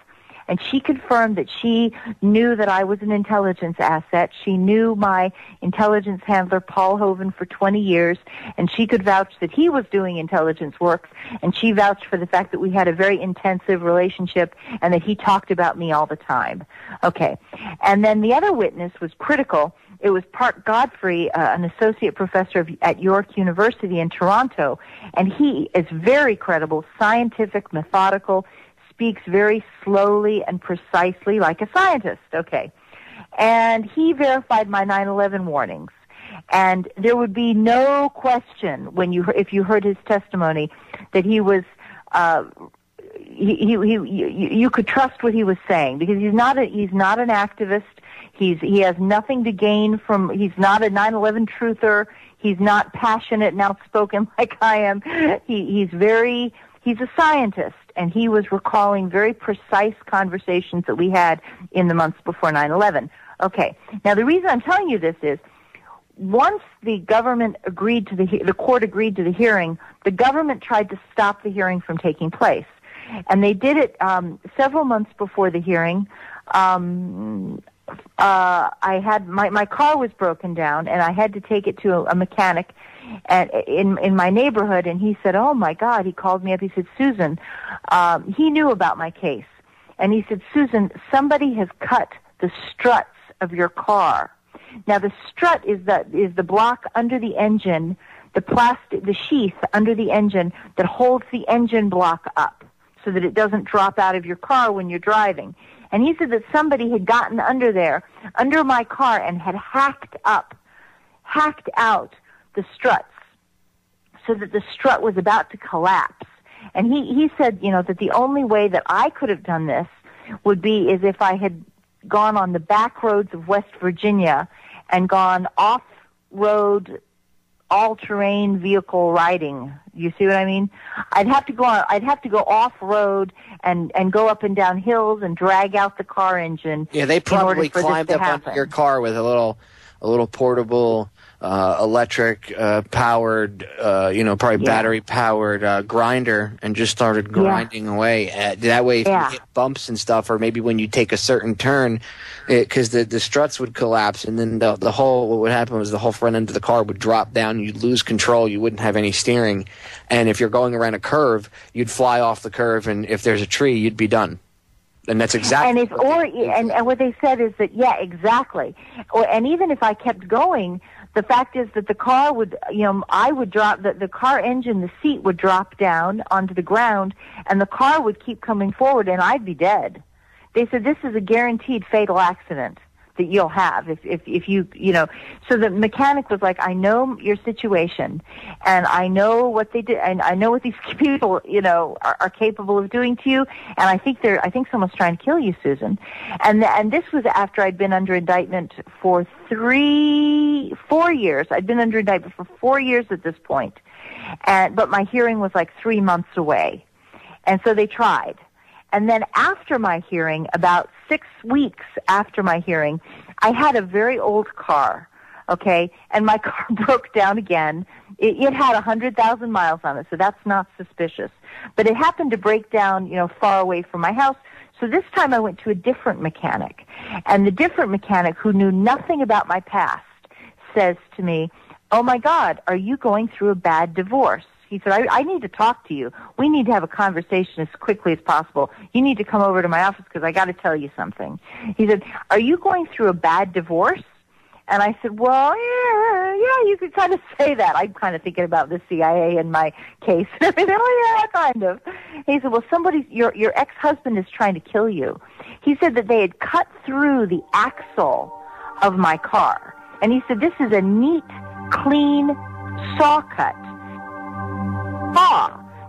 and she confirmed that she knew that I was an intelligence asset. She knew my intelligence handler, Paul Hoven, for 20 years, and she could vouch that he was doing intelligence work, and she vouched for the fact that we had a very intensive relationship and that he talked about me all the time. Okay. And then the other witness was critical. It was Park Godfrey, an associate professor at York University in Toronto, and he is very credible, scientific, methodical, speaks very slowly and precisely like a scientist, okay. And he verified my 9/11 warnings. And there would be no question if you heard his testimony that he was you could trust what he was saying, because he's not an activist. He has nothing to gain from. He's not a 9/11 truther. He's not passionate and outspoken like I am. He's a scientist, and he was recalling very precise conversations that we had in the months before 9/11. Okay. Now, the reason I'm telling you this is, once the government agreed to the court agreed to the hearing, the government tried to stop the hearing from taking place, and they did it several months before the hearing. I had my car was broken down, and I had to take it to a mechanic in my neighborhood, and he said, "Oh my God!" He called me up. He said, "Susan," he knew about my case, and he said, "Susan, somebody has cut the struts of your car. Now, the strut is the block under the engine, the sheath under the engine that holds the engine block up so that it doesn't drop out of your car when you're driving. And he said that somebody had gotten under my car, and had hacked out the struts so that the strut was about to collapse. And he said, that the only way that I could have done this would be is if I had gone on the back roads of West Virginia and gone off-road, all-terrain vehicle riding. You see what I mean? I'd have to go off-road and go up and down hills and drag out the car engine. Yeah, they probably climbed up onto your car with a little portable electric powered, probably battery powered grinder, and just started grinding away. That way, if you hit bumps and stuff, or maybe when you take a certain turn, because the struts would collapse, and then what would happen was the whole front end of the car would drop down. You'd lose control. You wouldn't have any steering, and if you're going around a curve, you'd fly off the curve, and if there's a tree, you'd be done. And that's exactly. And what they said is that exactly. And even if I kept going, the fact is that the car would, I would drop, the car engine, the seat would drop down onto the ground, and the car would keep coming forward, and I'd be dead. They said this is a guaranteed fatal accident that you'll have if you. So the mechanic was like, I know your situation, and I know what they did, and I know what these people, are capable of doing to you, and I think someone's trying to kill you, Susan. And this was after I'd been under indictment for 4 years. I'd been under indictment for 4 years at this point, but my hearing was like 3 months away, and so they tried. And then after my hearing, about 6 weeks after my hearing, I had a very old car, okay, and my car broke down again. It had 100,000 miles on it, so that's not suspicious. But it happened to break down, far away from my house. So this time I went to a different mechanic. And the different mechanic, who knew nothing about my past, says to me, "Oh, my God, are you going through a bad divorce?" He said, I need to talk to you. We need to have a conversation as quickly as possible. You need to come over to my office because I got to tell you something. He said, "Are you going through a bad divorce?" And I said, "Well, yeah, you could kind of say that." I'm kind of thinking about the CIA and my case and everything. "Oh, yeah, kind of." He said, "Well, your ex-husband is trying to kill you." He said that they had cut through the axle of my car. And he said, "This is a neat, clean saw cut.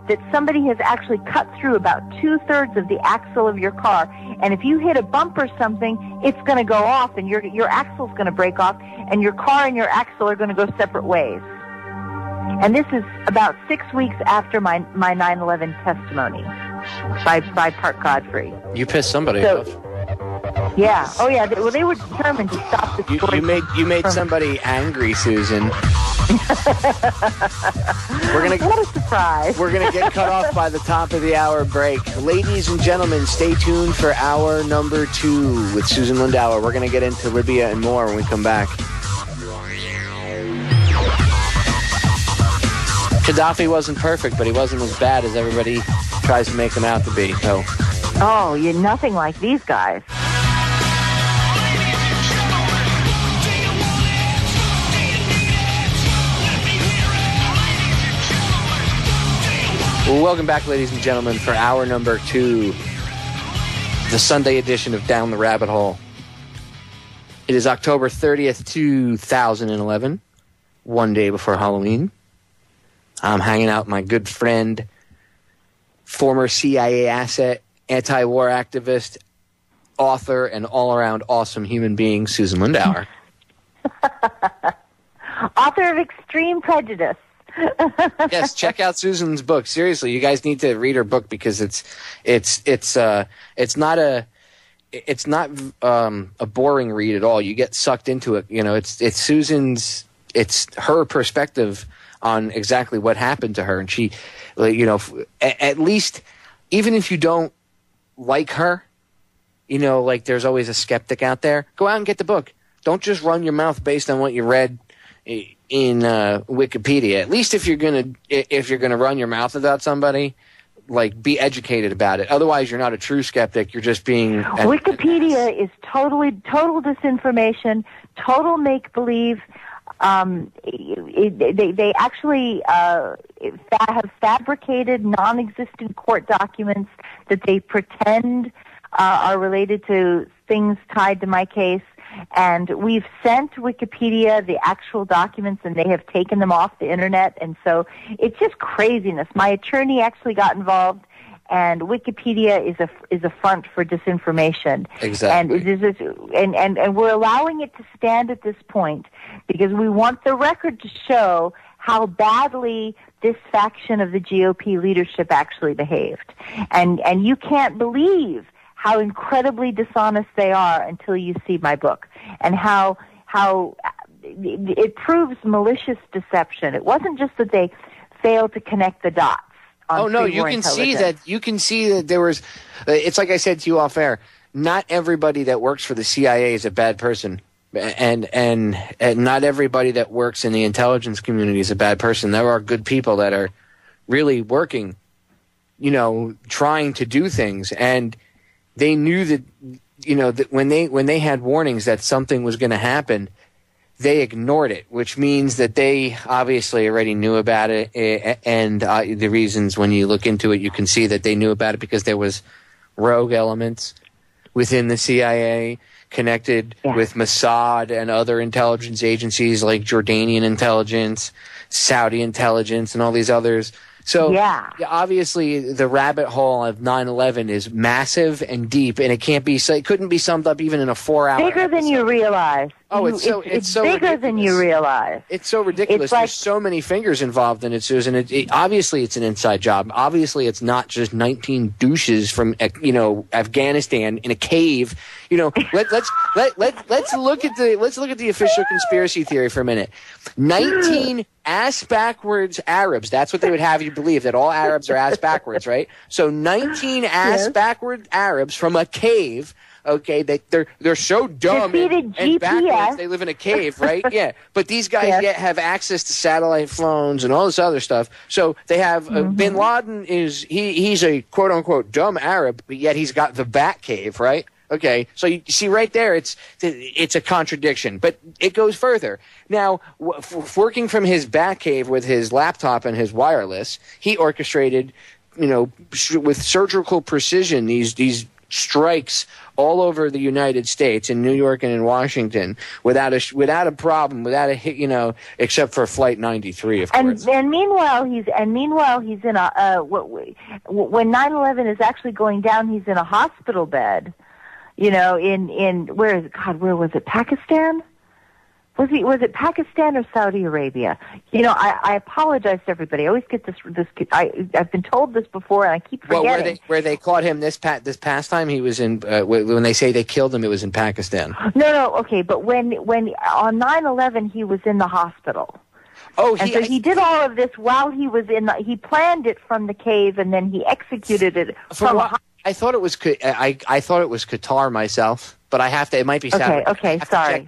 That somebody has actually cut through about 2/3 of the axle of your car, and if you hit a bump or something, it's going to go off, and your axle's going to break off, and your car and your axle are going to go separate ways." And this is about 6 weeks after my 9/11 testimony by Park Godfrey. You pissed somebody off. Yeah. Oh, yeah. They were determined to stop the story. You made somebody angry, Susan. What a surprise. We're going to get cut off by the top of the hour break. Ladies and gentlemen, stay tuned for hour number 2 with Susan Lindauer. We're going to get into Libya and more when we come back. Gaddafi wasn't perfect, but he wasn't as bad as everybody tries to make him out to be. So. Oh, you're nothing like these guys. Well, welcome back, ladies and gentlemen, for hour number 2, the Sunday edition of Down the Rabbit Hole. It is October 30th, 2011, one day before Halloween. I'm hanging out with my good friend, former CIA asset, anti-war activist, author, and all-around awesome human being, Susan Lindauer. Author of Extreme Prejudice. Yes, check out Susan's book. Seriously, you guys need to read her book because it's not a boring read at all. You get sucked into it. It's her perspective on exactly what happened to her, and she, at least, even if you don't like her, there's always a skeptic out there. Go out and get the book. Don't just run your mouth based on what you read in Wikipedia. At least if you're gonna run your mouth about somebody, be educated about it. Otherwise, you're not a true skeptic. You're just being... Wikipedia is total disinformation, total make-believe. They actually have fabricated non-existent court documents that they pretend are related to things tied to my case. And we've sent Wikipedia the actual documents, and they have taken them off the internet. And so it's just craziness. My attorney actually got involved, and Wikipedia is a front for disinformation. Exactly. And we're allowing it to stand at this point because we want the record to show how badly this faction of the GOP leadership actually behaved. And you can't believe how incredibly dishonest they are until you see my book, and how it proves malicious deception. It wasn't just that they failed to connect the dots. Oh no, you can see that. You can see that there was. It's like I said to you off air. Not everybody that works for the CIA is a bad person, and not everybody that works in the intelligence community is a bad person. There are good people that are really working, trying to do things, and they knew that, that when they had warnings that something was going to happen, they ignored it, which means that they obviously already knew about it. And the reasons, when you look into it, you can see that they knew about it because there was rogue elements within the CIA connected with Mossad and other intelligence agencies like Jordanian intelligence, Saudi intelligence, and all these others. So obviously the rabbit hole of 9/11 is massive and deep, and it couldn't be summed up even in a 4-hour bigger episode. Than you realize. Oh, it's so bigger ridiculous. Than you realize. It's so ridiculous. There's so many fingers involved in it, Susan. Obviously it's an inside job. Obviously it's not just 19 douches from Afghanistan in a cave. Let's look at the official conspiracy theory for a minute. 19 ass backwards Arabs. That's what they would have you believe, that all Arabs are ass backwards, right? So 19 ass backward Arabs from a cave. Okay, they're so dumb and backwards. They live in a cave, right? Yeah, but these guys yet have access to satellite phones and all this other stuff. So they have Bin Laden he's a quote unquote dumb Arab, but yet he's got the Bat Cave, right? Okay, so you see right there, it's a contradiction, but it goes further. Now, working from his Bat Cave with his laptop and his wireless, he orchestrated, with surgical precision, these strikes all over the United States, in New York and in Washington, without a problem, without a hit, except for Flight 93, of course. And meanwhile he's in a when 9/11 is actually going down, he's in a hospital bed. In where was it? Pakistan? Was it Pakistan or Saudi Arabia? I apologize to everybody. I always get this. I've been told this before, and I keep forgetting. Well, where they caught him this past time, he was in. When they say they killed him, it was in Pakistan. No, okay, but when on 9/11 he was in the hospital. Oh, so he did all of this while he was he planned it from the cave, and then he executed it from. I thought it was I thought it was Qatar myself, but I have to. It might be Saudi. Okay. Sorry.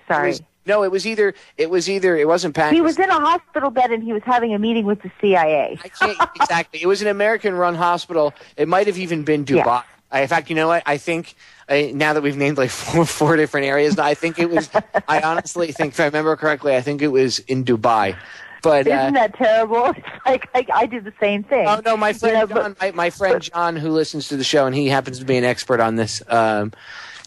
It wasn't Pakistan. He was in a hospital bed and he was having a meeting with the CIA. I can't exactly. It was an American-run hospital. It might have even been Dubai. Yeah. In fact, you know what? I think now that we've named like four different areas, I think it was. I honestly think, if I remember correctly, I think it was in Dubai. But isn't that terrible? It's like I do the same thing. Oh no, my friend John, my friend John, who listens to the show, and he happens to be an expert on this.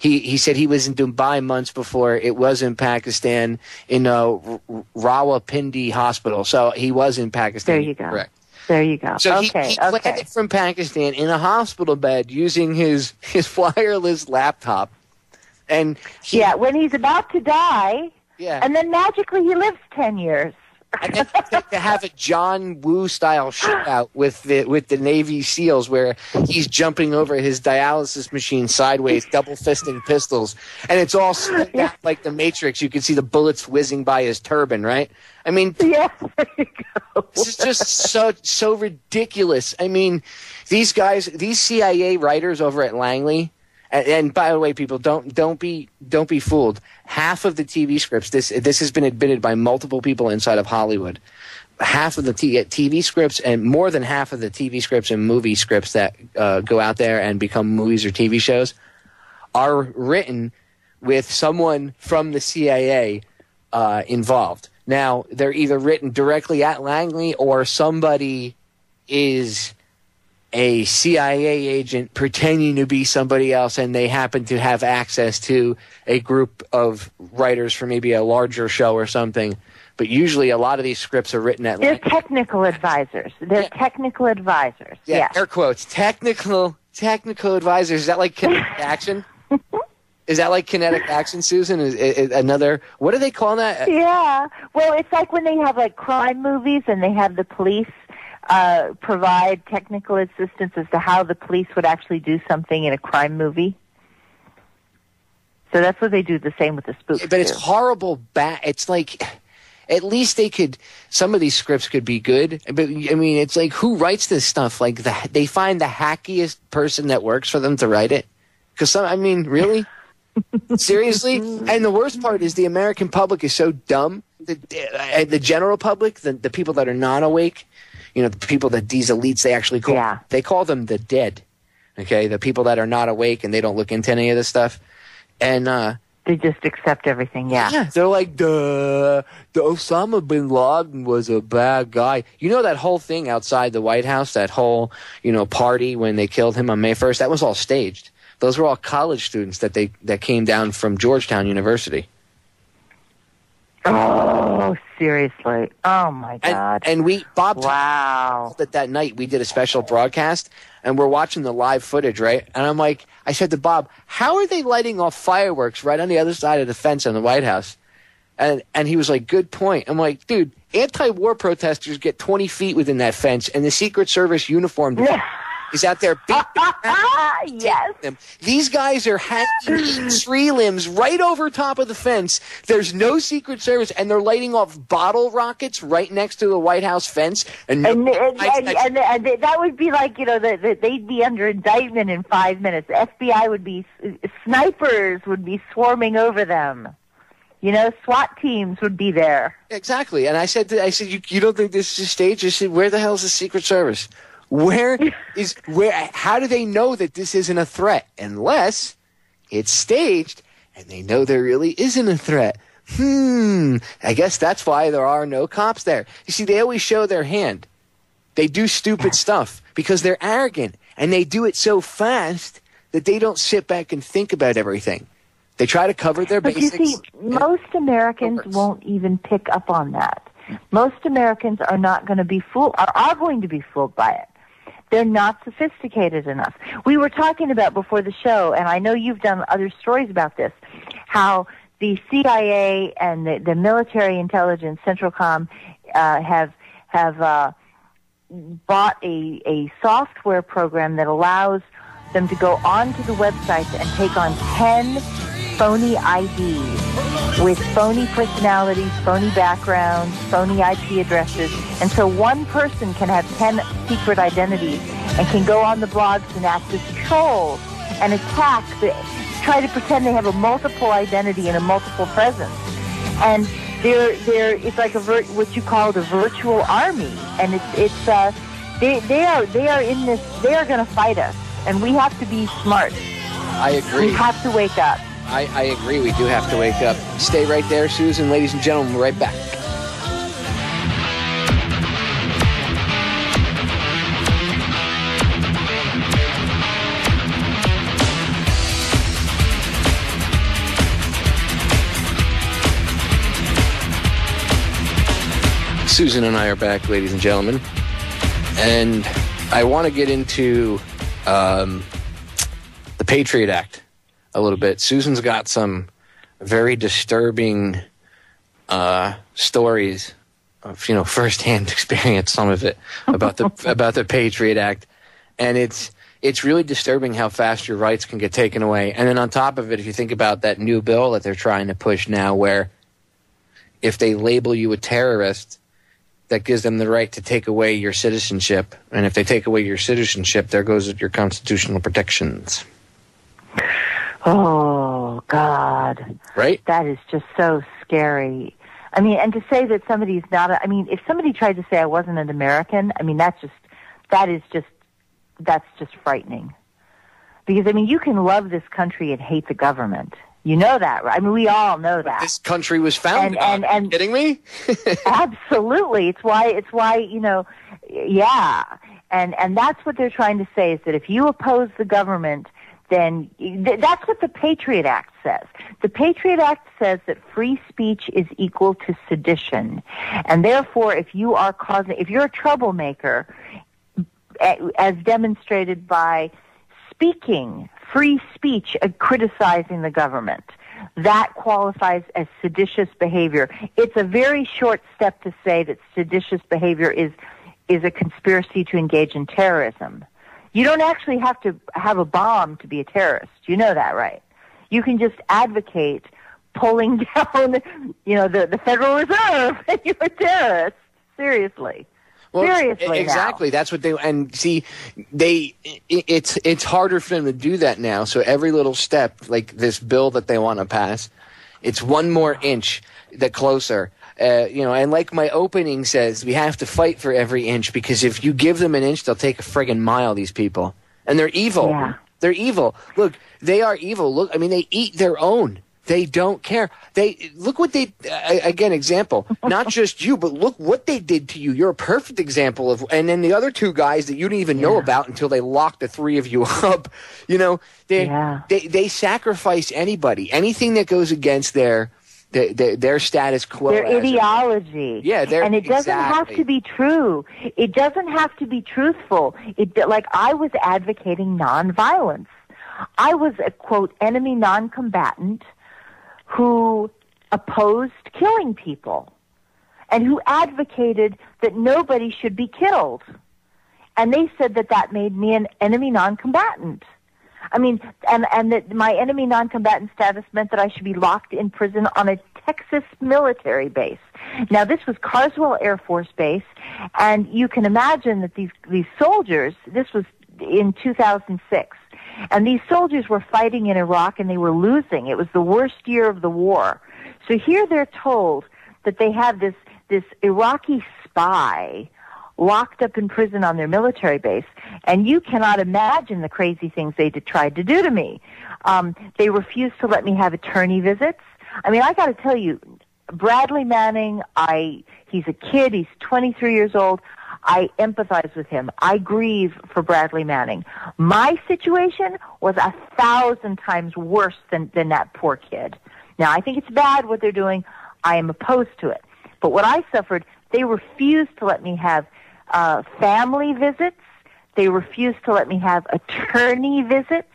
He said he was in Dubai months before. It was in Pakistan, in Rawalpindi Hospital. So he was in Pakistan. There you go. Correct. There you go. So he planned it from Pakistan in a hospital bed using his wireless laptop. And when he's about to die, and then magically he lives 10 years. And then to have a John Woo style shootout with the Navy SEALs, where he's jumping over his dialysis machine sideways, double fisting pistols, and it's all split back like the Matrix. You can see the bullets whizzing by his turban, right? I mean, there you go. This is just so ridiculous. I mean, these guys, these CIA writers over at Langley. And by the way, people, don't be fooled. Half of the TV scripts, this has been admitted by multiple people inside of Hollywood. half of the TV scripts and more than half of the TV scripts and movie scripts that go out there and become movies or TV shows are written with someone from the CIA involved. Now, they're either written directly at Langley or somebody is a CIA agent pretending to be somebody else, and they happen to have access to a group of writers for maybe a larger show or something. But usually a lot of these scripts are written at They're technical advisors. They're technical advisors. Yeah, Yes. air quotes. Technical advisors. Is that like kinetic action? Is that like kinetic action, Susan? Is another, what do they call that? Yeah. Well, it's like when they have like crime movies and they have the police provide technical assistance as to how the police would actually do something in a crime movie. So that's what they do, the same with the spooks. But it's horrible. It's like, at least they could, some of these scripts could be good. But, I mean, it's like, who writes this stuff? Like, they find the hackiest person that works for them to write it? Because, I mean, really? Seriously? And the worst part is the American public is so dumb. The general public, the people that are not awake, you know, the people that these elites, they actually call, they call them the dead. Okay? The people that are not awake and they don't look into any of this stuff. And, they just accept everything, yeah. They're like, the Osama bin Laden was a bad guy. You know that whole thing outside the White House, that whole, you know, party when they killed him on May 1st? That was all staged. Those were all college students that came down from Georgetown University. Oh, seriously. Oh, my God. And Bob, wow. That night we did a special broadcast, and we're watching the live footage, right? And I'm like, I said to Bob, how are they lighting off fireworks right on the other side of the fence on the White House? And he was like, good point. I'm like, dude, anti-war protesters get 20 feet within that fence, and the Secret Service uniformed is out there beating them. These guys are hanging tree limbs right over top of the fence. There's no Secret Service, and they're lighting off bottle rockets right next to the White House fence. And that would be like, you know, they'd be under indictment in 5 minutes. The FBI would be, snipers would be swarming over them. You know, SWAT teams would be there. Exactly. And I said, you don't think this is staged? I said, where the hell is the Secret Service? How do they know that this isn't a threat? Unless it's staged and they know there really isn't a threat. I guess that's why there are no cops there. You see, they always show their hand. They do stupid stuff because they're arrogant, and they do it so fast that they don't sit back and think about everything. They try to cover their basics. But you see, most Americans won't even pick up on that. Most Americans are not going to be fooled, are going to be fooled by it. They're not sophisticated enough. We were talking about before the show, and I know you've done other stories about this, how the CIA and the military intelligence, CentralCom, have bought a software program that allows them to go onto the websites and take on 10 phony IDs with phony personalities, phony backgrounds, phony IP addresses. And so one person can have 10 secret identities and can go on the blogs and act as trolls and attack, try to pretend they have a multiple identity and a multiple presence. And it's like what you call the virtual army. And they are in this, they are going to fight us. And we have to be smart. I agree. We have to wake up. I agree. We do have to wake up. Stay right there, Susan. Ladies and gentlemen, we're right back. Susan and I are back, ladies and gentlemen. And I want to get into the Patriot Act a little bit. Susan's got some very disturbing stories of, you know, firsthand experience, some of it about the Patriot Act, and it's really disturbing how fast your rights can get taken away. And then on top of it, if you think about that new bill that they're trying to push now, where if they label you a terrorist, that gives them the right to take away your citizenship, and if they take away your citizenship, there goes your constitutional protections. Oh, God. Right? That is just so scary. I mean, and to say that somebody's not, if somebody tried to say I wasn't an American, I mean, that's just frightening. Because, I mean, you can love this country and hate the government. You know that, right? I mean, we all know that. This country was founded on. Are you kidding me? Absolutely. It's why, you know, yeah. And that's what they're trying to say, is that if you oppose the government, then that's what the Patriot Act says. The Patriot Act says that free speech is equal to sedition. And therefore, if you're a troublemaker, as demonstrated by speaking, free speech, criticizing the government, that qualifies as seditious behavior. It's a very short step to say that seditious behavior is a conspiracy to engage in terrorism. You don't actually have to have a bomb to be a terrorist. You know that, right? You can just advocate pulling down, you know, the Federal Reserve, and you're a terrorist. Seriously. Well, seriously. Exactly. That's what it's harder for them to do that now. So every little step, like this bill that they want to pass, it's one more inch closer. You know, and like my opening says, we have to fight for every inch, because if you give them an inch, they'll take a friggin' mile, these people. And they're evil. Yeah. They're evil. Look, they are evil. Look, I mean, they eat their own. They don't care. Look what they, again, example, not just you, but look what they did to you. You're a perfect example of, and then the other two guys that you didn't even know about until they locked the three of you up. You know, they sacrifice anybody, anything that goes against their status quo. Their ideology. Yeah, and it doesn't have to be true. It doesn't have to be truthful. Like, I was advocating nonviolence. I was a, quote, enemy non-combatant who opposed killing people and who advocated that nobody should be killed. And they said that made me an enemy non-combatant. I mean, and that my enemy non-combatant status meant that I should be locked in prison on a Texas military base. Now, this was Carswell Air Force Base, and you can imagine that these soldiers, this was in 2006, and these soldiers were fighting in Iraq, and they were losing. It was the worst year of the war. So here they're told that they have this Iraqi spy locked up in prison on their military base, and you cannot imagine the crazy things they tried to do to me. They refused to let me have attorney visits. I mean, I got to tell you, Bradley Manning, he's a kid, he's 23 years old. I empathize with him. I grieve for Bradley Manning. My situation was 1,000 times worse than that poor kid. Now, I think it's bad what they're doing. I am opposed to it. But what I suffered, they refused to let me have family visits. They refused to let me have attorney visits.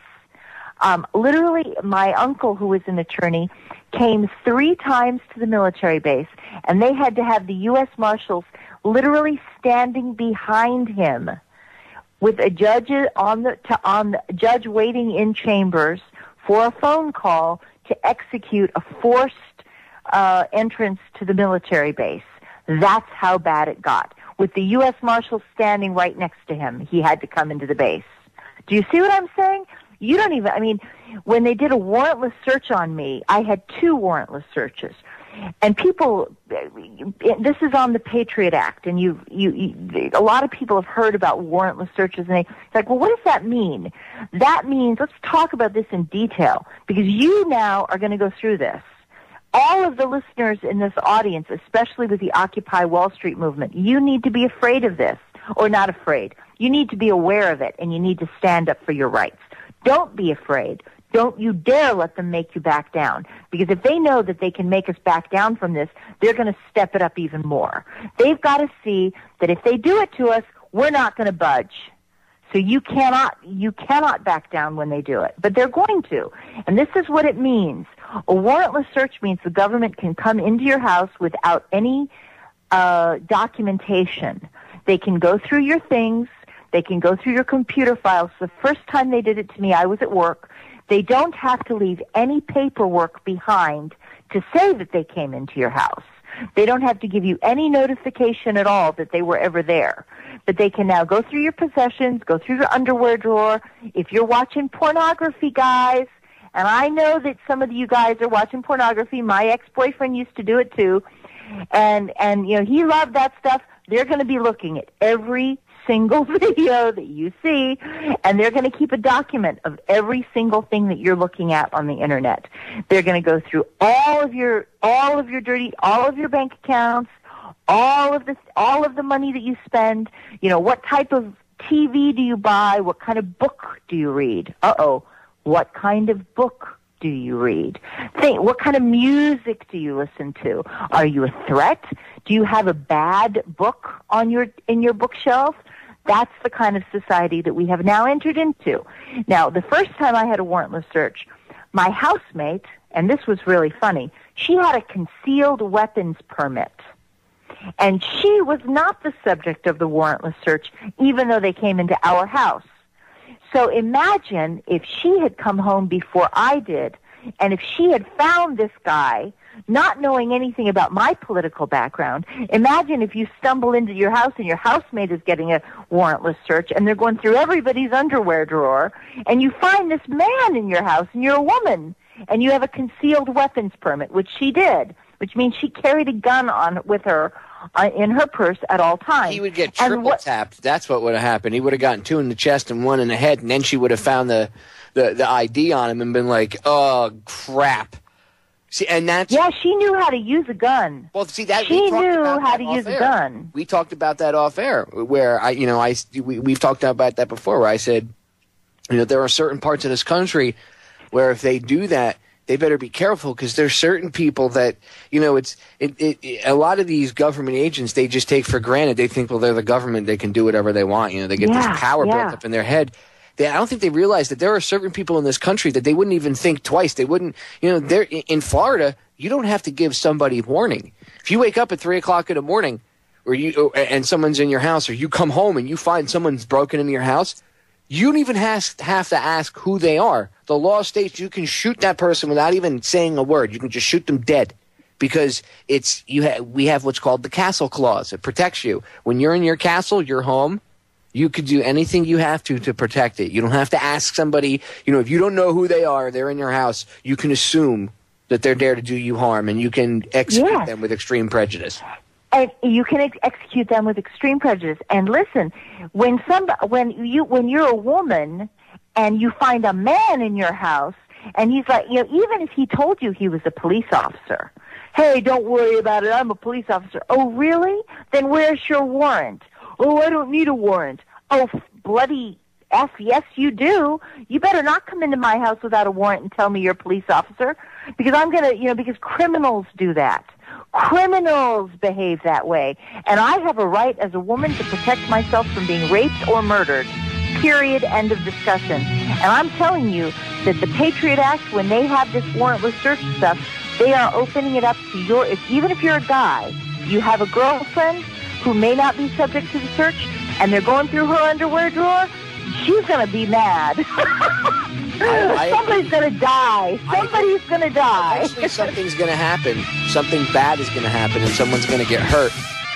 Literally, my uncle, who was an attorney, came 3 times to the military base, and they had to have the U.S. Marshals literally standing behind him with a judge judge waiting in chambers for a phone call to execute a forced entrance to the military base. That's how bad it got. With the U.S. Marshals standing right next to him, he had to come into the base. Do you see what I'm saying? You don't even, I mean, when they did a warrantless search on me, I had 2 warrantless searches. And people, this is on the Patriot Act, and a lot of people have heard about warrantless searches, and it's like, well, what does that mean? That means, let's talk about this in detail, because you now are going to go through this. All of the listeners in this audience, especially with the Occupy Wall Street movement, you need to be afraid of this, or not afraid. You need to be aware of it, and you need to stand up for your rights. Don't be afraid. Don't you dare let them make you back down. Because if they know that they can make us back down from this, they're going to step it up even more. They've got to see that if they do it to us, we're not going to budge. So you cannot back down when they do it. But they're going to. And this is what it means. A warrantless search means the government can come into your house without any documentation. They can go through your things. They can go through your computer files. The first time they did it to me, I was at work. They don't have to leave any paperwork behind to say that they came into your house. They don't have to give you any notification at all that they were ever there. But they can now go through your possessions, go through your underwear drawer. If you're watching pornography, guys, and I know that some of you guys are watching pornography. My ex-boyfriend used to do it too. And he loved that stuff. They're going to be looking at every single video that you see, and they're going to keep a document of every single thing that you're looking at on the internet. They're going to go through all of your bank accounts, all of the money that you spend. What type of TV do you buy? What kind of book do you read? What kind of book do you read? What kind of music do you listen to? Are you a threat? Do you have a bad book in your bookshelf? That's the kind of society that we have now entered into. Now, the first time I had a warrantless search, my housemate, and this was really funny, she had a concealed weapons permit. And she was not the subject of the warrantless search, even though they came into our house. So imagine if she had come home before I did, and if she had found this guy, not knowing anything about my political background. Imagine if you stumble into your house and your housemate is getting a warrantless search, and they're going through everybody's underwear drawer, and you find this man in your house, and you're a woman, and you have a concealed weapons permit, which she did, which means she carried a gun with her in her purse at all times. He would get triple tapped. That's what would have happened. He would have gotten 2 in the chest and 1 in the head, and then she would have found the ID on him and been like, "Oh crap!" See, and she knew how to use a gun. Well, see that she knew how to use a gun. We talked about that off air, where we've talked about that before. Where I said, there are certain parts of this country where if they do that, they better be careful, because there's certain people that, a lot of these government agents, they just take for granted. They think, well, they're the government, they can do whatever they want. They get this power built up in their head. I don't think they realize that there are certain people in this country that they wouldn't even think twice. They wouldn't, they're in Florida, you don't have to give somebody warning. If you wake up at 3 o'clock in the morning, and someone's in your house, or you come home and you find someone's broken into your house, you don't even have to ask who they are. The law states you can shoot that person without even saying a word. You can just shoot them dead, because we have what's called the castle clause. It protects you. When you're in your castle, your home, you could do anything you have to protect it. You don't have to ask somebody. If you don't know who they are, they're in your house, you can assume that they're there to do you harm, and you can execute them with extreme prejudice. And you can execute them with extreme prejudice. And listen, when you're a woman and you find a man in your house, and he's like, even if he told you he was a police officer, hey, don't worry about it, I'm a police officer. Oh, really? Then where's your warrant? Oh, I don't need a warrant. Oh, bloody F, yes, you do. You better not come into my house without a warrant and tell me you're a police officer, because I'm going to, because criminals do that. Criminals behave that way. And I have a right as a woman to protect myself from being raped or murdered. Period. End of discussion. And I'm telling you that the Patriot Act, when they have this warrantless search stuff, they are opening it up to even if you're a guy, you have a girlfriend who may not be subject to the search, and they're going through her underwear drawer, she's going to be mad. Somebody's going to die. Somebody's going to die. Actually, something's going to happen. Something bad is going to happen, and someone's going to get hurt.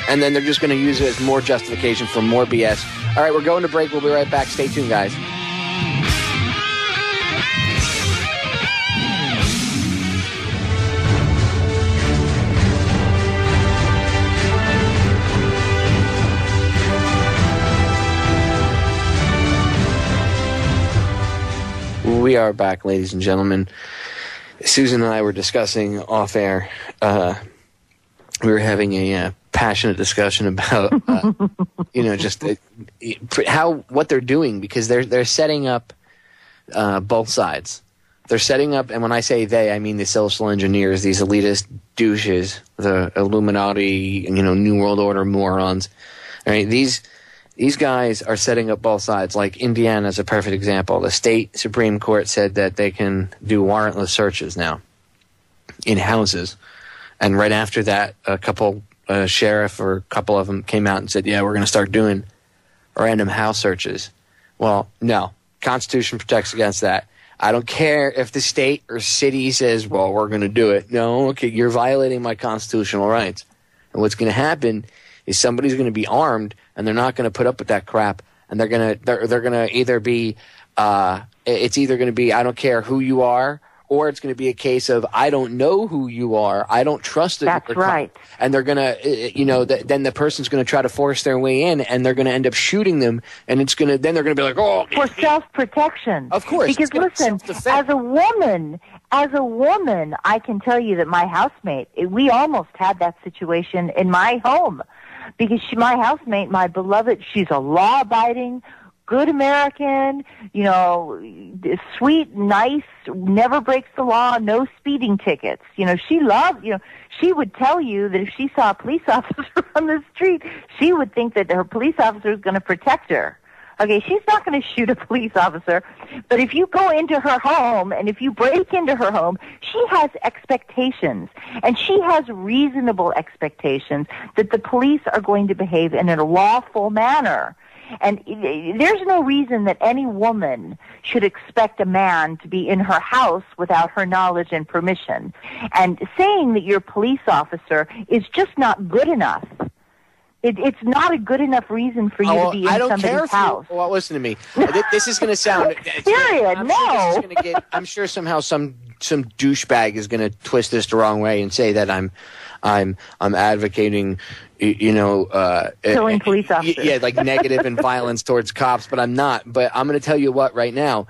And then they're just going to use it as more justification for more BS. All right, we're going to break. We'll be right back. Stay tuned, guys. We are back, ladies and gentlemen. Susan and I were discussing off air. We were having a passionate discussion about, just what they're doing, because they're setting up both sides. They're setting up, and when I say they, I mean the social engineers, these elitist douches, the Illuminati, New World Order morons. All right, These guys are setting up both sides. Like Indiana is a perfect example. The state Supreme Court said that they can do warrantless searches now in houses. And right after that, a couple sheriff or a couple of them came out and said, yeah, we're going to start doing random house searches. Well, no. Constitution protects against that. I don't care if the state or city says, well, we're going to do it. No, okay, you're violating my constitutional rights. And what's going to happen is somebody's going to be armed, and they're not going to put up with that crap, and they're going to either be it's either going to be I don't care who you are, or it's going to be a case of, I don't know who you are, I don't trust that. That's right. And they're going to, then the person's going to try to force their way in, and they're going to end up shooting them, and then they're going to be like, oh. For self-protection. Of course. Because listen, as a woman, I can tell you that my housemate, we almost had that situation in my home. Because my housemate, my beloved, she's a law-abiding, good American, sweet, nice, never breaks the law, no speeding tickets. She would tell you that if she saw a police officer on the street, she would think that her police officer is going to protect her. Okay, she's not going to shoot a police officer, but if you go into her home and if you break into her home, she has expectations, and she has reasonable expectations that the police are going to behave in a lawful manner. And there's no reason that any woman should expect a man to be in her house without her knowledge and permission. And saying that you're a police officer is just not good enough. It's not a good enough reason for you to be in somebody's house. Well, listen to me. This is going to sound... Period, no. I'm sure somehow some douchebag is going to twist this the wrong way and say that I'm advocating, killing police officers. Yeah, like negative and violence towards cops, but I'm not. But I'm going to tell you what right now.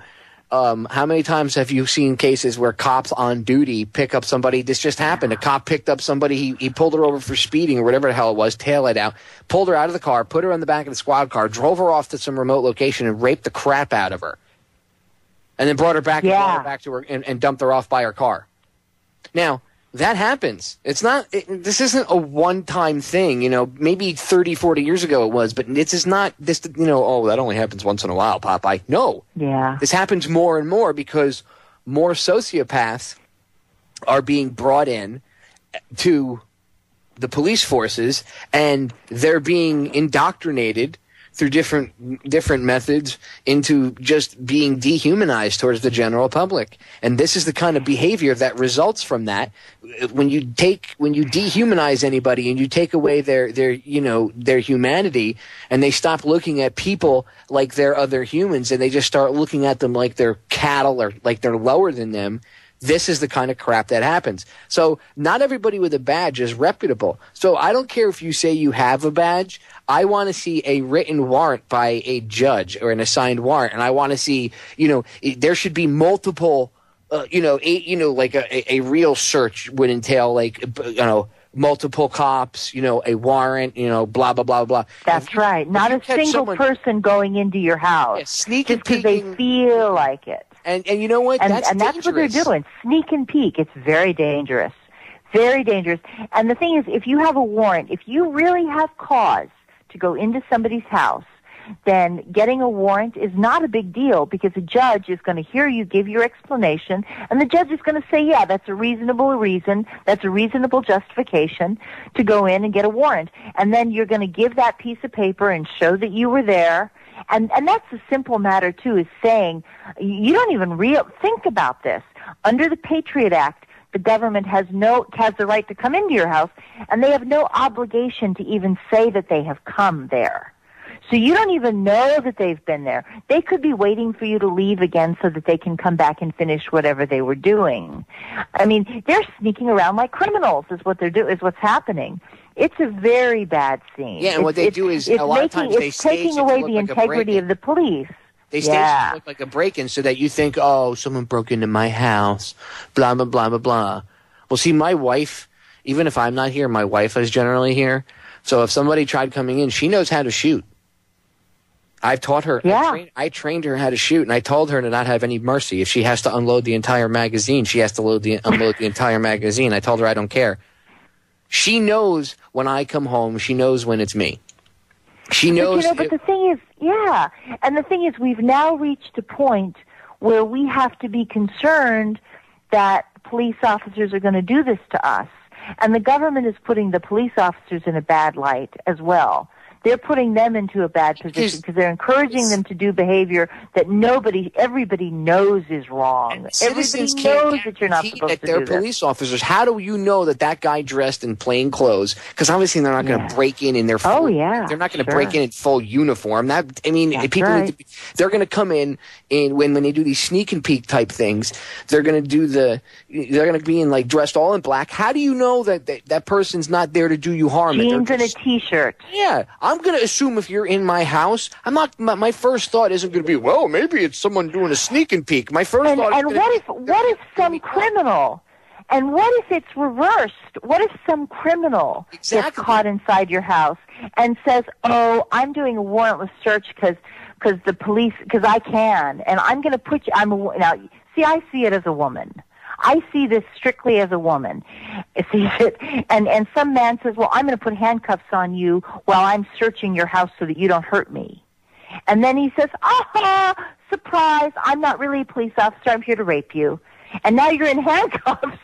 How many times have you seen cases where cops on duty pick up somebody? This just happened. A cop picked up somebody. He pulled her over for speeding or whatever the hell it was, tail it out, pulled her out of the car, put her in the back of the squad car, drove her off to some remote location and raped the crap out of her. And then brought her back, to her and dumped her off by her car. Now, that happens. This isn't a one-time thing, maybe 30, 40 years ago it was, but this is not this, that only happens once in a while, Popeye. No. Yeah. This happens more and more because more sociopaths are being brought in to the police forces, and they're being indoctrinated through different methods into just being dehumanized towards the general public. And this is the kind of behavior that results from that. When you dehumanize anybody and you take away their humanity, and they stop looking at people like they're other humans, and they just start looking at them like they're cattle or like they're lower than them, this is the kind of crap that happens. So not everybody with a badge is reputable. So I don't care if you say you have a badge. I want to see a written warrant by a judge or an assigned warrant, and I want to see, there should be multiple, like a real search would entail, like, multiple cops, a warrant, blah, blah, blah, blah. That's right. Not a single person going into your house. Yeah, sneak just because they feel like it. And you know what? And that's what they're doing. Sneak and peek. It's very dangerous. Very dangerous. And the thing is, if you have a warrant, if you really have cause to go into somebody's house, then getting a warrant is not a big deal, because a judge is going to hear you give your explanation, and the judge is going to say, yeah, that's a reasonable reason, that's a reasonable justification to go in and get a warrant. And then you're going to give that piece of paper and show that you were there. And that's a simple matter, too, is saying you don't even think about this. Under the Patriot Act, the government has the right to come into your house, and they have no obligation to even say that they have come there. So you don't even know that they've been there. They could be waiting for you to leave again so that they can come back and finish whatever they were doing. I mean, they're sneaking around like criminals is what's happening. It's a very bad scene. Yeah, and what they do is a lot of times they stage taking away the integrity of the police. They stage it to look like a break-in so that you think, oh, someone broke into my house, blah, blah, blah, blah, blah. Well, see, my wife, even if I'm not here, my wife is generally here. So if somebody tried coming in, she knows how to shoot. I've taught her. Yeah. I trained her how to shoot, and I told her to not have any mercy. If she has to unload the entire magazine, she has to unload the entire magazine. I told her I don't care. She knows when I come home. She knows when it's me. She knows. But the thing is, and the thing is, we've now reached a point where we have to be concerned that police officers are going to do this to us. And the government is putting the police officers in a bad light as well. They're putting them into a bad position because they're encouraging them to do behavior that everybody knows is wrong. Everybody knows that you're not supposed to do they're this. police officers. How do you know that guy dressed in plain clothes? Because obviously they're not going to break in their full. They're not going to break in full uniform. People need to they're going to come in when they do these sneak and peek type things. They're going to be in like dressed all in black. How do you know that person's not there to do you harm? Jeans and a t-shirt. Yeah. I'm going to assume if you're in my house, my first thought isn't going to be, well, maybe it's someone doing a sneak and peek. My first thought is... And what if some criminal, and what if it's reversed? What if some criminal gets caught inside your house and says, oh, I'm doing a warrantless search because I can, and I'm going to put you... I see it as a woman. I see this strictly as a woman. And some man says, well, I'm going to put handcuffs on you while I'm searching your house so that you don't hurt me. And then he says, aha, surprise, I'm not really a police officer, I'm here to rape you. And now you're in handcuffs.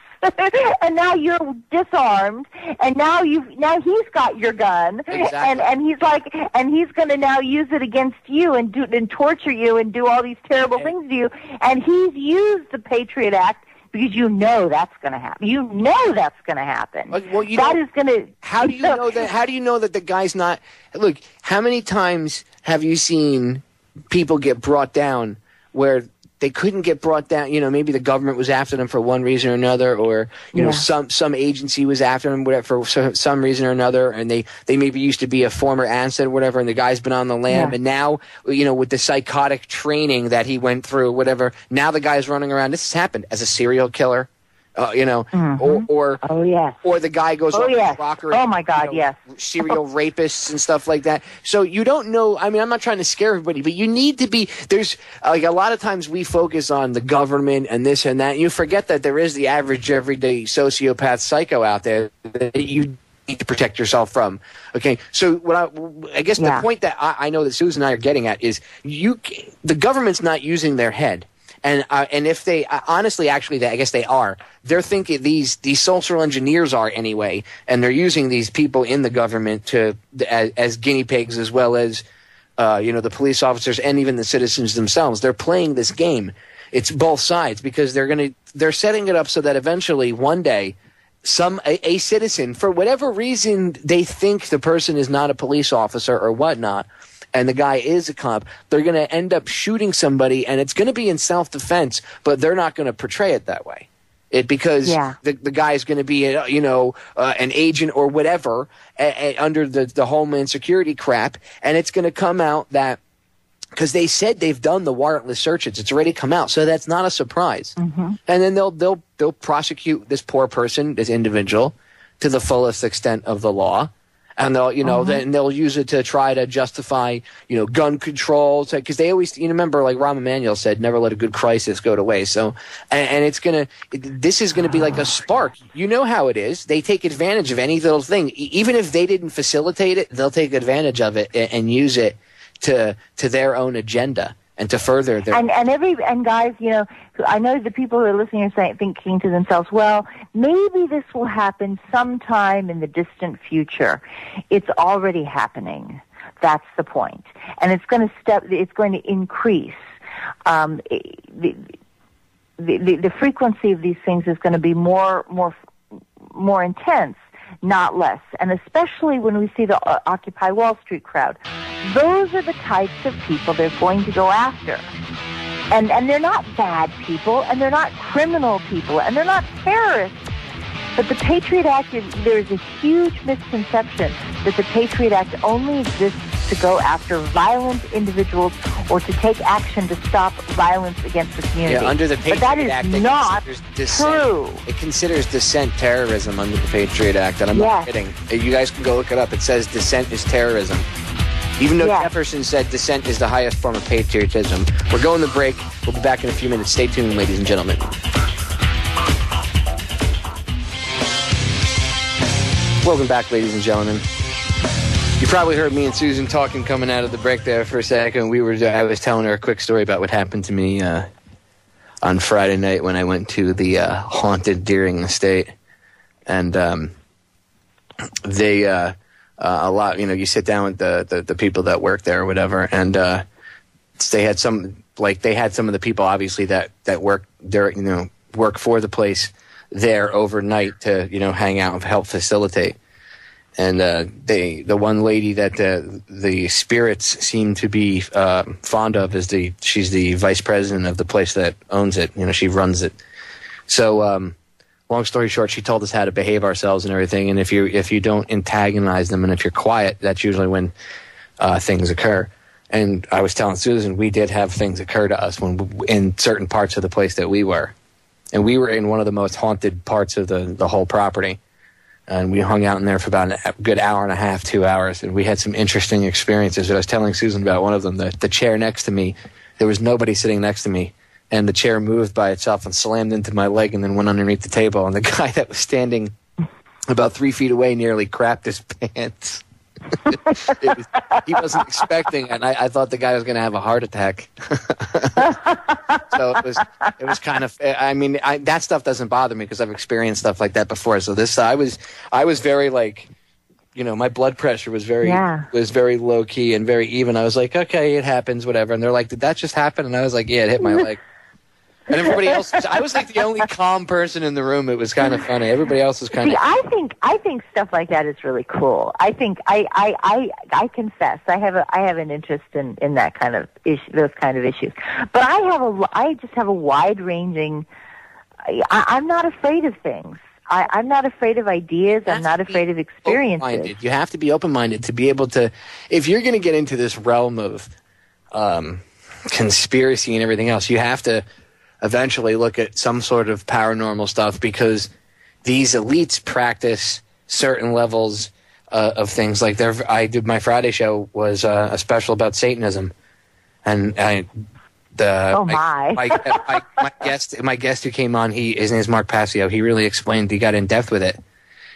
And now you're disarmed, and now he's got your gun, and he's going to now use it against you and torture you and do all these terrible things to you. And he's used the Patriot Act because you know that's going to happen. You know that's going to happen. Well, how do you know that? How do you know that the guy's not? Look, how many times have you seen people get brought down where they couldn't get brought down? Maybe the government was after them for one reason or another, or some agency was after them for some reason or another, and they maybe used to be a former ancestor or whatever, and the guy's been on the lam, and now with the psychotic training that he went through, whatever, now the guy's running around. This has happened as a serial killer. Or the guy goes off the rocker. Oh my God, yes. Serial rapists and stuff like that. So you don't know. I mean, I'm not trying to scare everybody, but you need to be. There's like a lot of times we focus on the government and this and that. And you forget that there is the average everyday sociopath psycho out there that you need to protect yourself from. Okay, so I guess the point that I know that Susan and I are getting at is the government's not using their head. And if they honestly, actually, I guess they are. They're thinking these social engineers are anyway, and they're using these people in the government as guinea pigs, as well as the police officers and even the citizens themselves. They're playing this game. It's both sides because they're setting it up so that eventually one day a citizen, for whatever reason they think the person is not a police officer or whatnot, and the guy is a cop, they're going to end up shooting somebody, and it's going to be in self-defense, but they're not going to portray it that way. Because the guy is going to be, an agent or whatever under the Homeland Security crap, and it's going to come out that because they said they've done the warrantless searches, it's already come out, so that's not a surprise. Mm-hmm. And then they'll prosecute this poor person, this individual, to the fullest extent of the law. And they'll, then they'll use it to try to justify, gun control. Because they always, remember, like Rahm Emanuel said, never let a good crisis go to waste. So, and this is gonna be like a spark. You know how it is. They take advantage of any little thing, even if they didn't facilitate it. They'll take advantage of it and use it to their own agenda and to further their. And guys, I know the people who are listening are thinking to themselves, well, maybe this will happen sometime in the distant future. It's already happening. That's the point. And it's going to increase. The frequency of these things is going to be more intense, not less. And especially when we see the Occupy Wall Street crowd. Those are the types of people they're going to go after. And they're not bad people, and they're not criminal people, and they're not terrorists. But the Patriot Act, there's a huge misconception that the Patriot Act only exists to go after violent individuals or to take action to stop violence against the community. Yeah, under the Patriot Act, that is not true. It considers dissent terrorism under the Patriot Act, and I'm not kidding. You guys can go look it up. It says dissent is terrorism. Even though Jefferson said dissent is the highest form of patriotism. We're going to break. We'll be back in a few minutes. Stay tuned, ladies and gentlemen. Welcome back, ladies and gentlemen. You probably heard me and Susan talking coming out of the break there for a second. I was telling her a quick story about what happened to me on Friday night when I went to the haunted Deering Estate. and they a lot. You sit down with the people that work there or whatever, and they had some of the people obviously that work there, work for the place there overnight to hang out and help facilitate. And the one lady that the spirits seem to be fond of she's the vice president of the place that owns it. She runs it. So long story short, she told us how to behave ourselves and everything. And if you don't antagonize them and if you're quiet, that's usually when things occur. And I was telling Susan, we did have things occur to us in certain parts of the place that we were. And we were in one of the most haunted parts of the whole property. And we hung out in there for about a good hour and a half, 2 hours. And we had some interesting experiences. I was telling Susan about one of them. The chair next to me, there was nobody sitting next to me. And the chair moved by itself and slammed into my leg and then went underneath the table. And the guy that was standing about 3 feet away nearly crapped his pants. He wasn't expecting, and I thought the guy was going to have a heart attack. So it was kind of. I mean, that stuff doesn't bother me because I've experienced stuff like that before. So this, I was very my blood pressure was very low key and very even. I was like, okay, it happens, whatever. And they're like, did that just happen? And I was like, yeah, it hit my leg. And everybody else, I was like the only calm person in the room. It was kind of funny. Everybody else was kind of. See, I think stuff like that is really cool. I think I confess I have an interest in that kind of those kind of issues. But I just have a wide ranging. I'm not afraid of things. I'm not afraid of ideas. I'm not afraid of experiences. Open-minded. You have to be open-minded to be able to. If you're going to get into this realm of conspiracy and everything else, you have to eventually look at some sort of paranormal stuff because these elites practice certain levels of things. Like I did my Friday show was a special about Satanism, and my guest who came on, his name is Mark Passio. He really explained. He got in depth with it,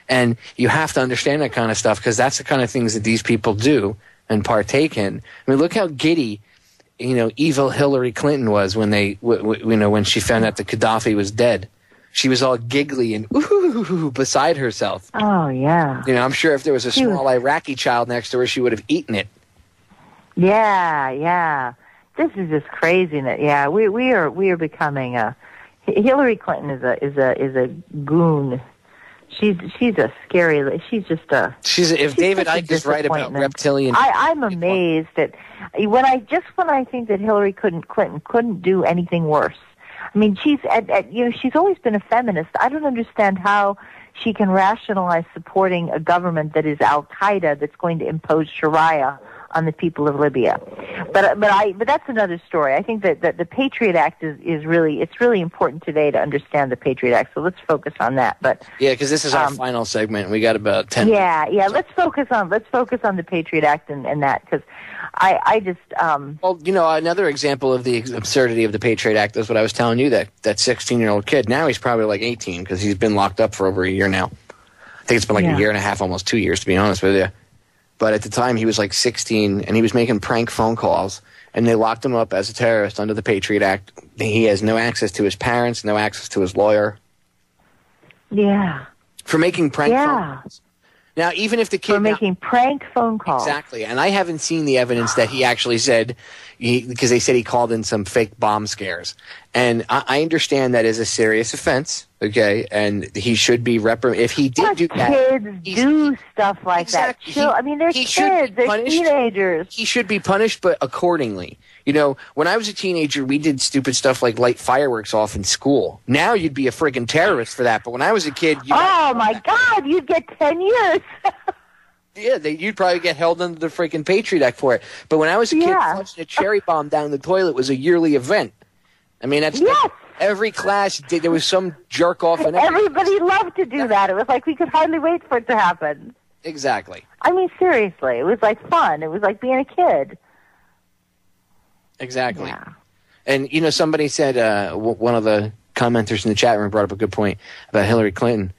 and you have to understand that kind of stuff because that's the kind of things that these people do and partake in. I mean, look how giddy. Evil Hillary Clinton was when when she found out that Gaddafi was dead. She was all giggly and ooh beside herself. Oh yeah. I'm sure if there was a small Iraqi child next to her, she would have eaten it. Yeah. This is just crazy. Yeah, we are becoming Hillary Clinton is a goon. She's a scary. If David Icke is right about reptilian. I'm amazed at when I think that Hillary Clinton couldn't do anything worse. I mean, she's she's always been a feminist. I don't understand how she can rationalize supporting a government that is Al Qaeda that's going to impose Sharia on the people of Libya. But that's another story. I think that the Patriot Act is really important today to understand the Patriot Act. So let's focus on that. But yeah, because this is our final segment. We got about 10. Yeah. Let's focus on the Patriot Act and that because I just well, another example of the absurdity of the Patriot Act is what I was telling you, that 16-year-old kid. Now he's probably like 18 because he's been locked up for over a year now. I think it's been like a year and a half, almost 2 years to be honest with you. But at the time, he was like 16, and he was making prank phone calls, and they locked him up as a terrorist under the Patriot Act. He has no access to his parents, no access to his lawyer. Yeah. For making prank phone calls. Now, even if the kid... For making prank phone calls. Exactly. And I haven't seen the evidence that he actually said... because they said he called in some fake bomb scares. And I understand that is a serious offense, okay? And he should be reprimanded. If he did do that... Kids do stuff like that. I mean, they're kids. They're teenagers. He should be punished, but accordingly. When I was a teenager, we did stupid stuff like light fireworks off in school. Now you'd be a friggin' terrorist for that. But when I was a kid... Oh, my God! You'd get 10 years! Yeah, you'd probably get held under the freaking Patriot Act for it. But when I was a kid, flushing a cherry bomb down the toilet was a yearly event. I mean, that's every class did. There was some jerk off, and everybody loved to do that. It was like we could hardly wait for it to happen. Exactly. I mean, seriously, it was like fun. It was like being a kid. Exactly. Yeah. And somebody said one of the commenters in the chat room brought up a good point about Hillary Clinton,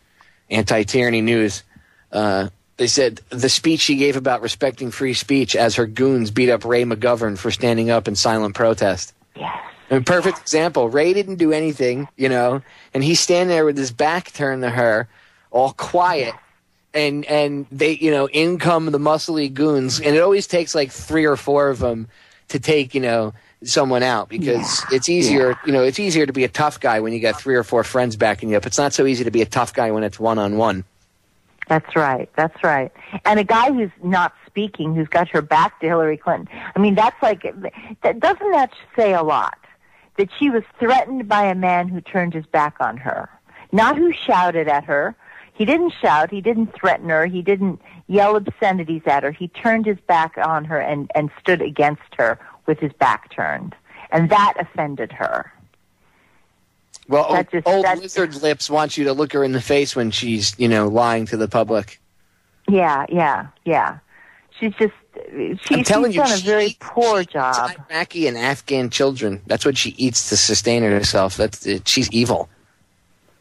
anti-tyranny news. They said the speech she gave about respecting free speech as her goons beat up Ray McGovern for standing up in silent protest. Yes. A perfect example. Ray didn't do anything, and he's standing there with his back turned to her all quiet. And they, in come the muscly goons, and it always takes like 3 or 4 of them to take, someone out, because it's easier, it's easier to be a tough guy when you got 3 or 4 friends backing you up. It's not so easy to be a tough guy when it's one-on-one. That's right. That's right. And a guy who's not speaking, who's got her back to Hillary Clinton. I mean, doesn't that say a lot? That she was threatened by a man who turned his back on her. Not who shouted at her. He didn't shout. He didn't threaten her. He didn't yell obscenities at her. He turned his back on her and stood against her with his back turned. And that offended her. Well, old lizard lips wants you to look her in the face when she's, lying to the public. Yeah. She's done a very poor job. Iraqi and Afghan children. That's what she eats to sustain herself. She's evil.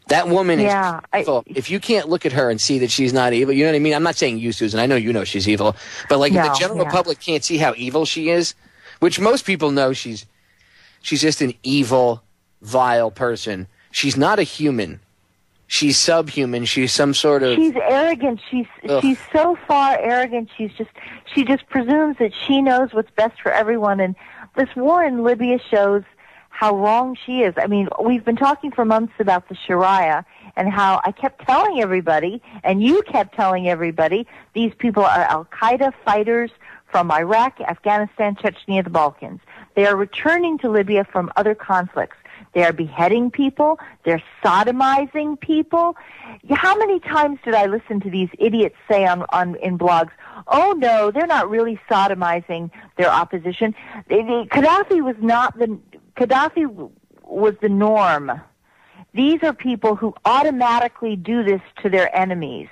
That woman is evil. If you can't look at her and see that she's not evil, you know what I mean? I'm not saying you, Susan. I know you know she's evil. But if the general public can't see how evil she is, which most people know she's just an evil, vile person. She's not a human. She's subhuman. She's some sort of... She's arrogant. She's so far arrogant. She just presumes that she knows what's best for everyone. And this war in Libya shows how wrong she is. I mean, we've been talking for months about the Sharia and how I kept telling everybody, and you kept telling everybody, these people are Al-Qaeda fighters from Iraq, Afghanistan, Chechnya, the Balkans. They are returning to Libya from other conflicts. They are beheading people. They're sodomizing people. How many times did I listen to these idiots say in blogs, oh, no, they're not really sodomizing their opposition. Gaddafi was the norm. These are people who automatically do this to their enemies.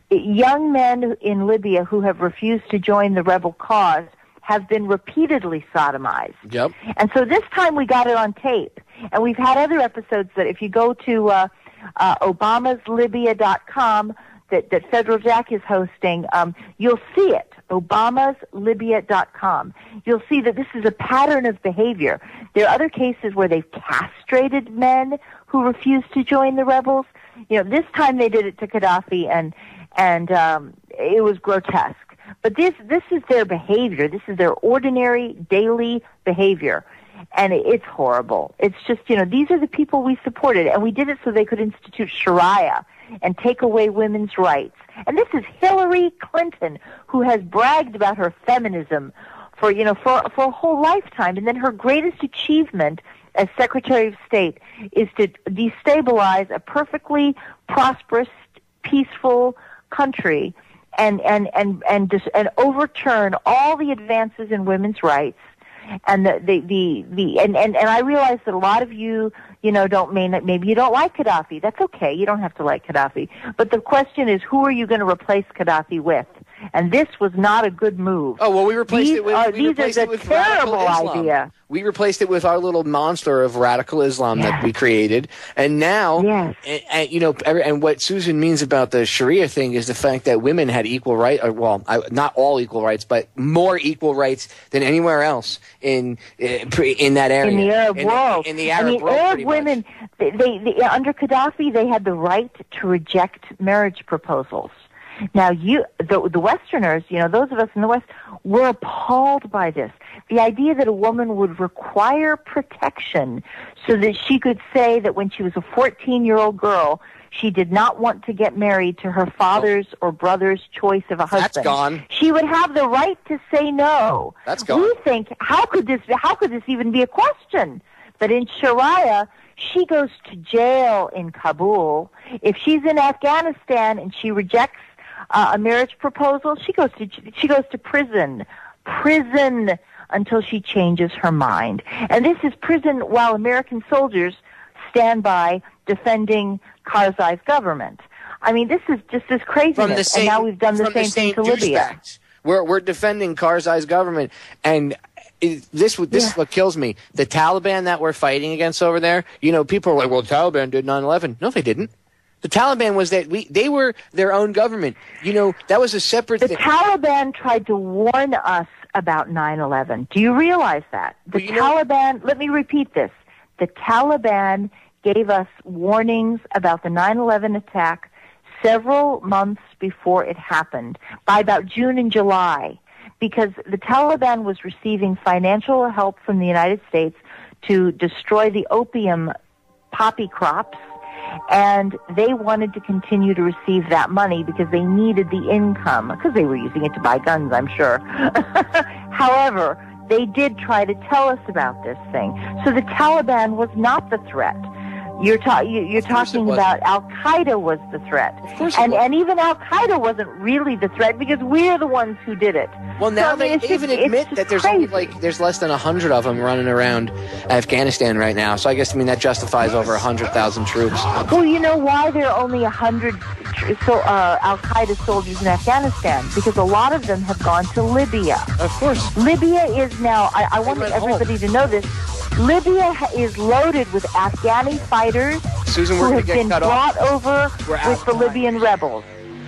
Young men in Libya who have refused to join the rebel cause have been repeatedly sodomized. Yep. And so this time we got it on tape. And we've had other episodes that if you go to obamaslibya.com that Federal Jack is hosting, you'll see it, obamaslibya.com. You'll see that this is a pattern of behavior. There are other cases where they've castrated men who refuse to join the rebels. This time they did it to Gaddafi, and it was grotesque. But this is their behavior. This is their ordinary, daily behavior. And it's horrible. It's just, these are the people we supported. And we did it so they could institute Sharia and take away women's rights. And this is Hillary Clinton, who has bragged about her feminism for a whole lifetime. And then her greatest achievement as Secretary of State is to destabilize a perfectly prosperous, peaceful country and overturn all the advances in women's rights. And and I realize that a lot of you, maybe you don't like Gaddafi. That's okay. You don't have to like Gaddafi. But the question is, who are you going to replace Gaddafi with? And this was not a good move. Oh, well, we replaced it with terrible idea. We replaced it with our little monster of radical Islam that we created. And now, and what Susan means about the Sharia thing is the fact that women had equal rights, not all equul rights, but more equal rights than anywhere else in that area. In the Arab world. In the Arab world, Arab women, they under Gaddafi, they had the right to reject marriage proposals. Now, the Westerners, those of us in the West, were appalled by this. The idea that a woman would require protection so that she could say that when she was a 14-year-old girl, she did not want to get married to her father's or brother's choice of a husband. That's gone. She would have the right to say no. That's gone. We think, how could this even be a question? But in Sharia, she goes to jail in Kabul. If she's in Afghanistan and she rejects a marriage proposal, she goes to prison until she changes her mind. And this is prison while American soldiers stand by defending Karzai's government. I mean, this is just this craziness. And now we've done the same thing to Libya. We're defending Karzai's government, and this is what kills me. The Taliban that we're fighting against over there, people are like, well, the Taliban did 9/11. No, they didn't. The Taliban was they were their own government. That was a separate thing. The Taliban tried to warn us about 9/11. Do you realize that? The Taliban, let me repeat this. The Taliban gave us warnings about the 9/11 attack several months before it happened, by about June and July, because the Taliban was receiving financial help from the United States to destroy the opium poppy crops, and they wanted to continue to receive that money because they needed the income, because they were using it to buy guns, I'm sure. However, they did try to tell us about this thing. So the Taliban was not the threat. You're talking about Al-Qaeda was the threat. And even Al-Qaeda wasn't really the threat because we're the ones who did it. Well, now they even admit that there's only there's less than 100 of them running around Afghanistan right now. So I guess, that justifies over 100,000 troops. Well, you know why there are only 100 Al-Qaeda soldiers in Afghanistan? Because a lot of them have gone to Libya. Of course. Libya is now, I want everybody to know this, Libya is loaded with Afghani fighters Susan, who have been brought over with the Libyan rebels.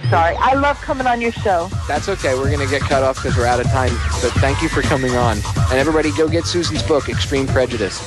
Sorry, I love coming on your show. That's okay. We're going to get cut off because we're out of time. But thank you for coming on. And everybody go get Susan's book, Extreme Prejudice.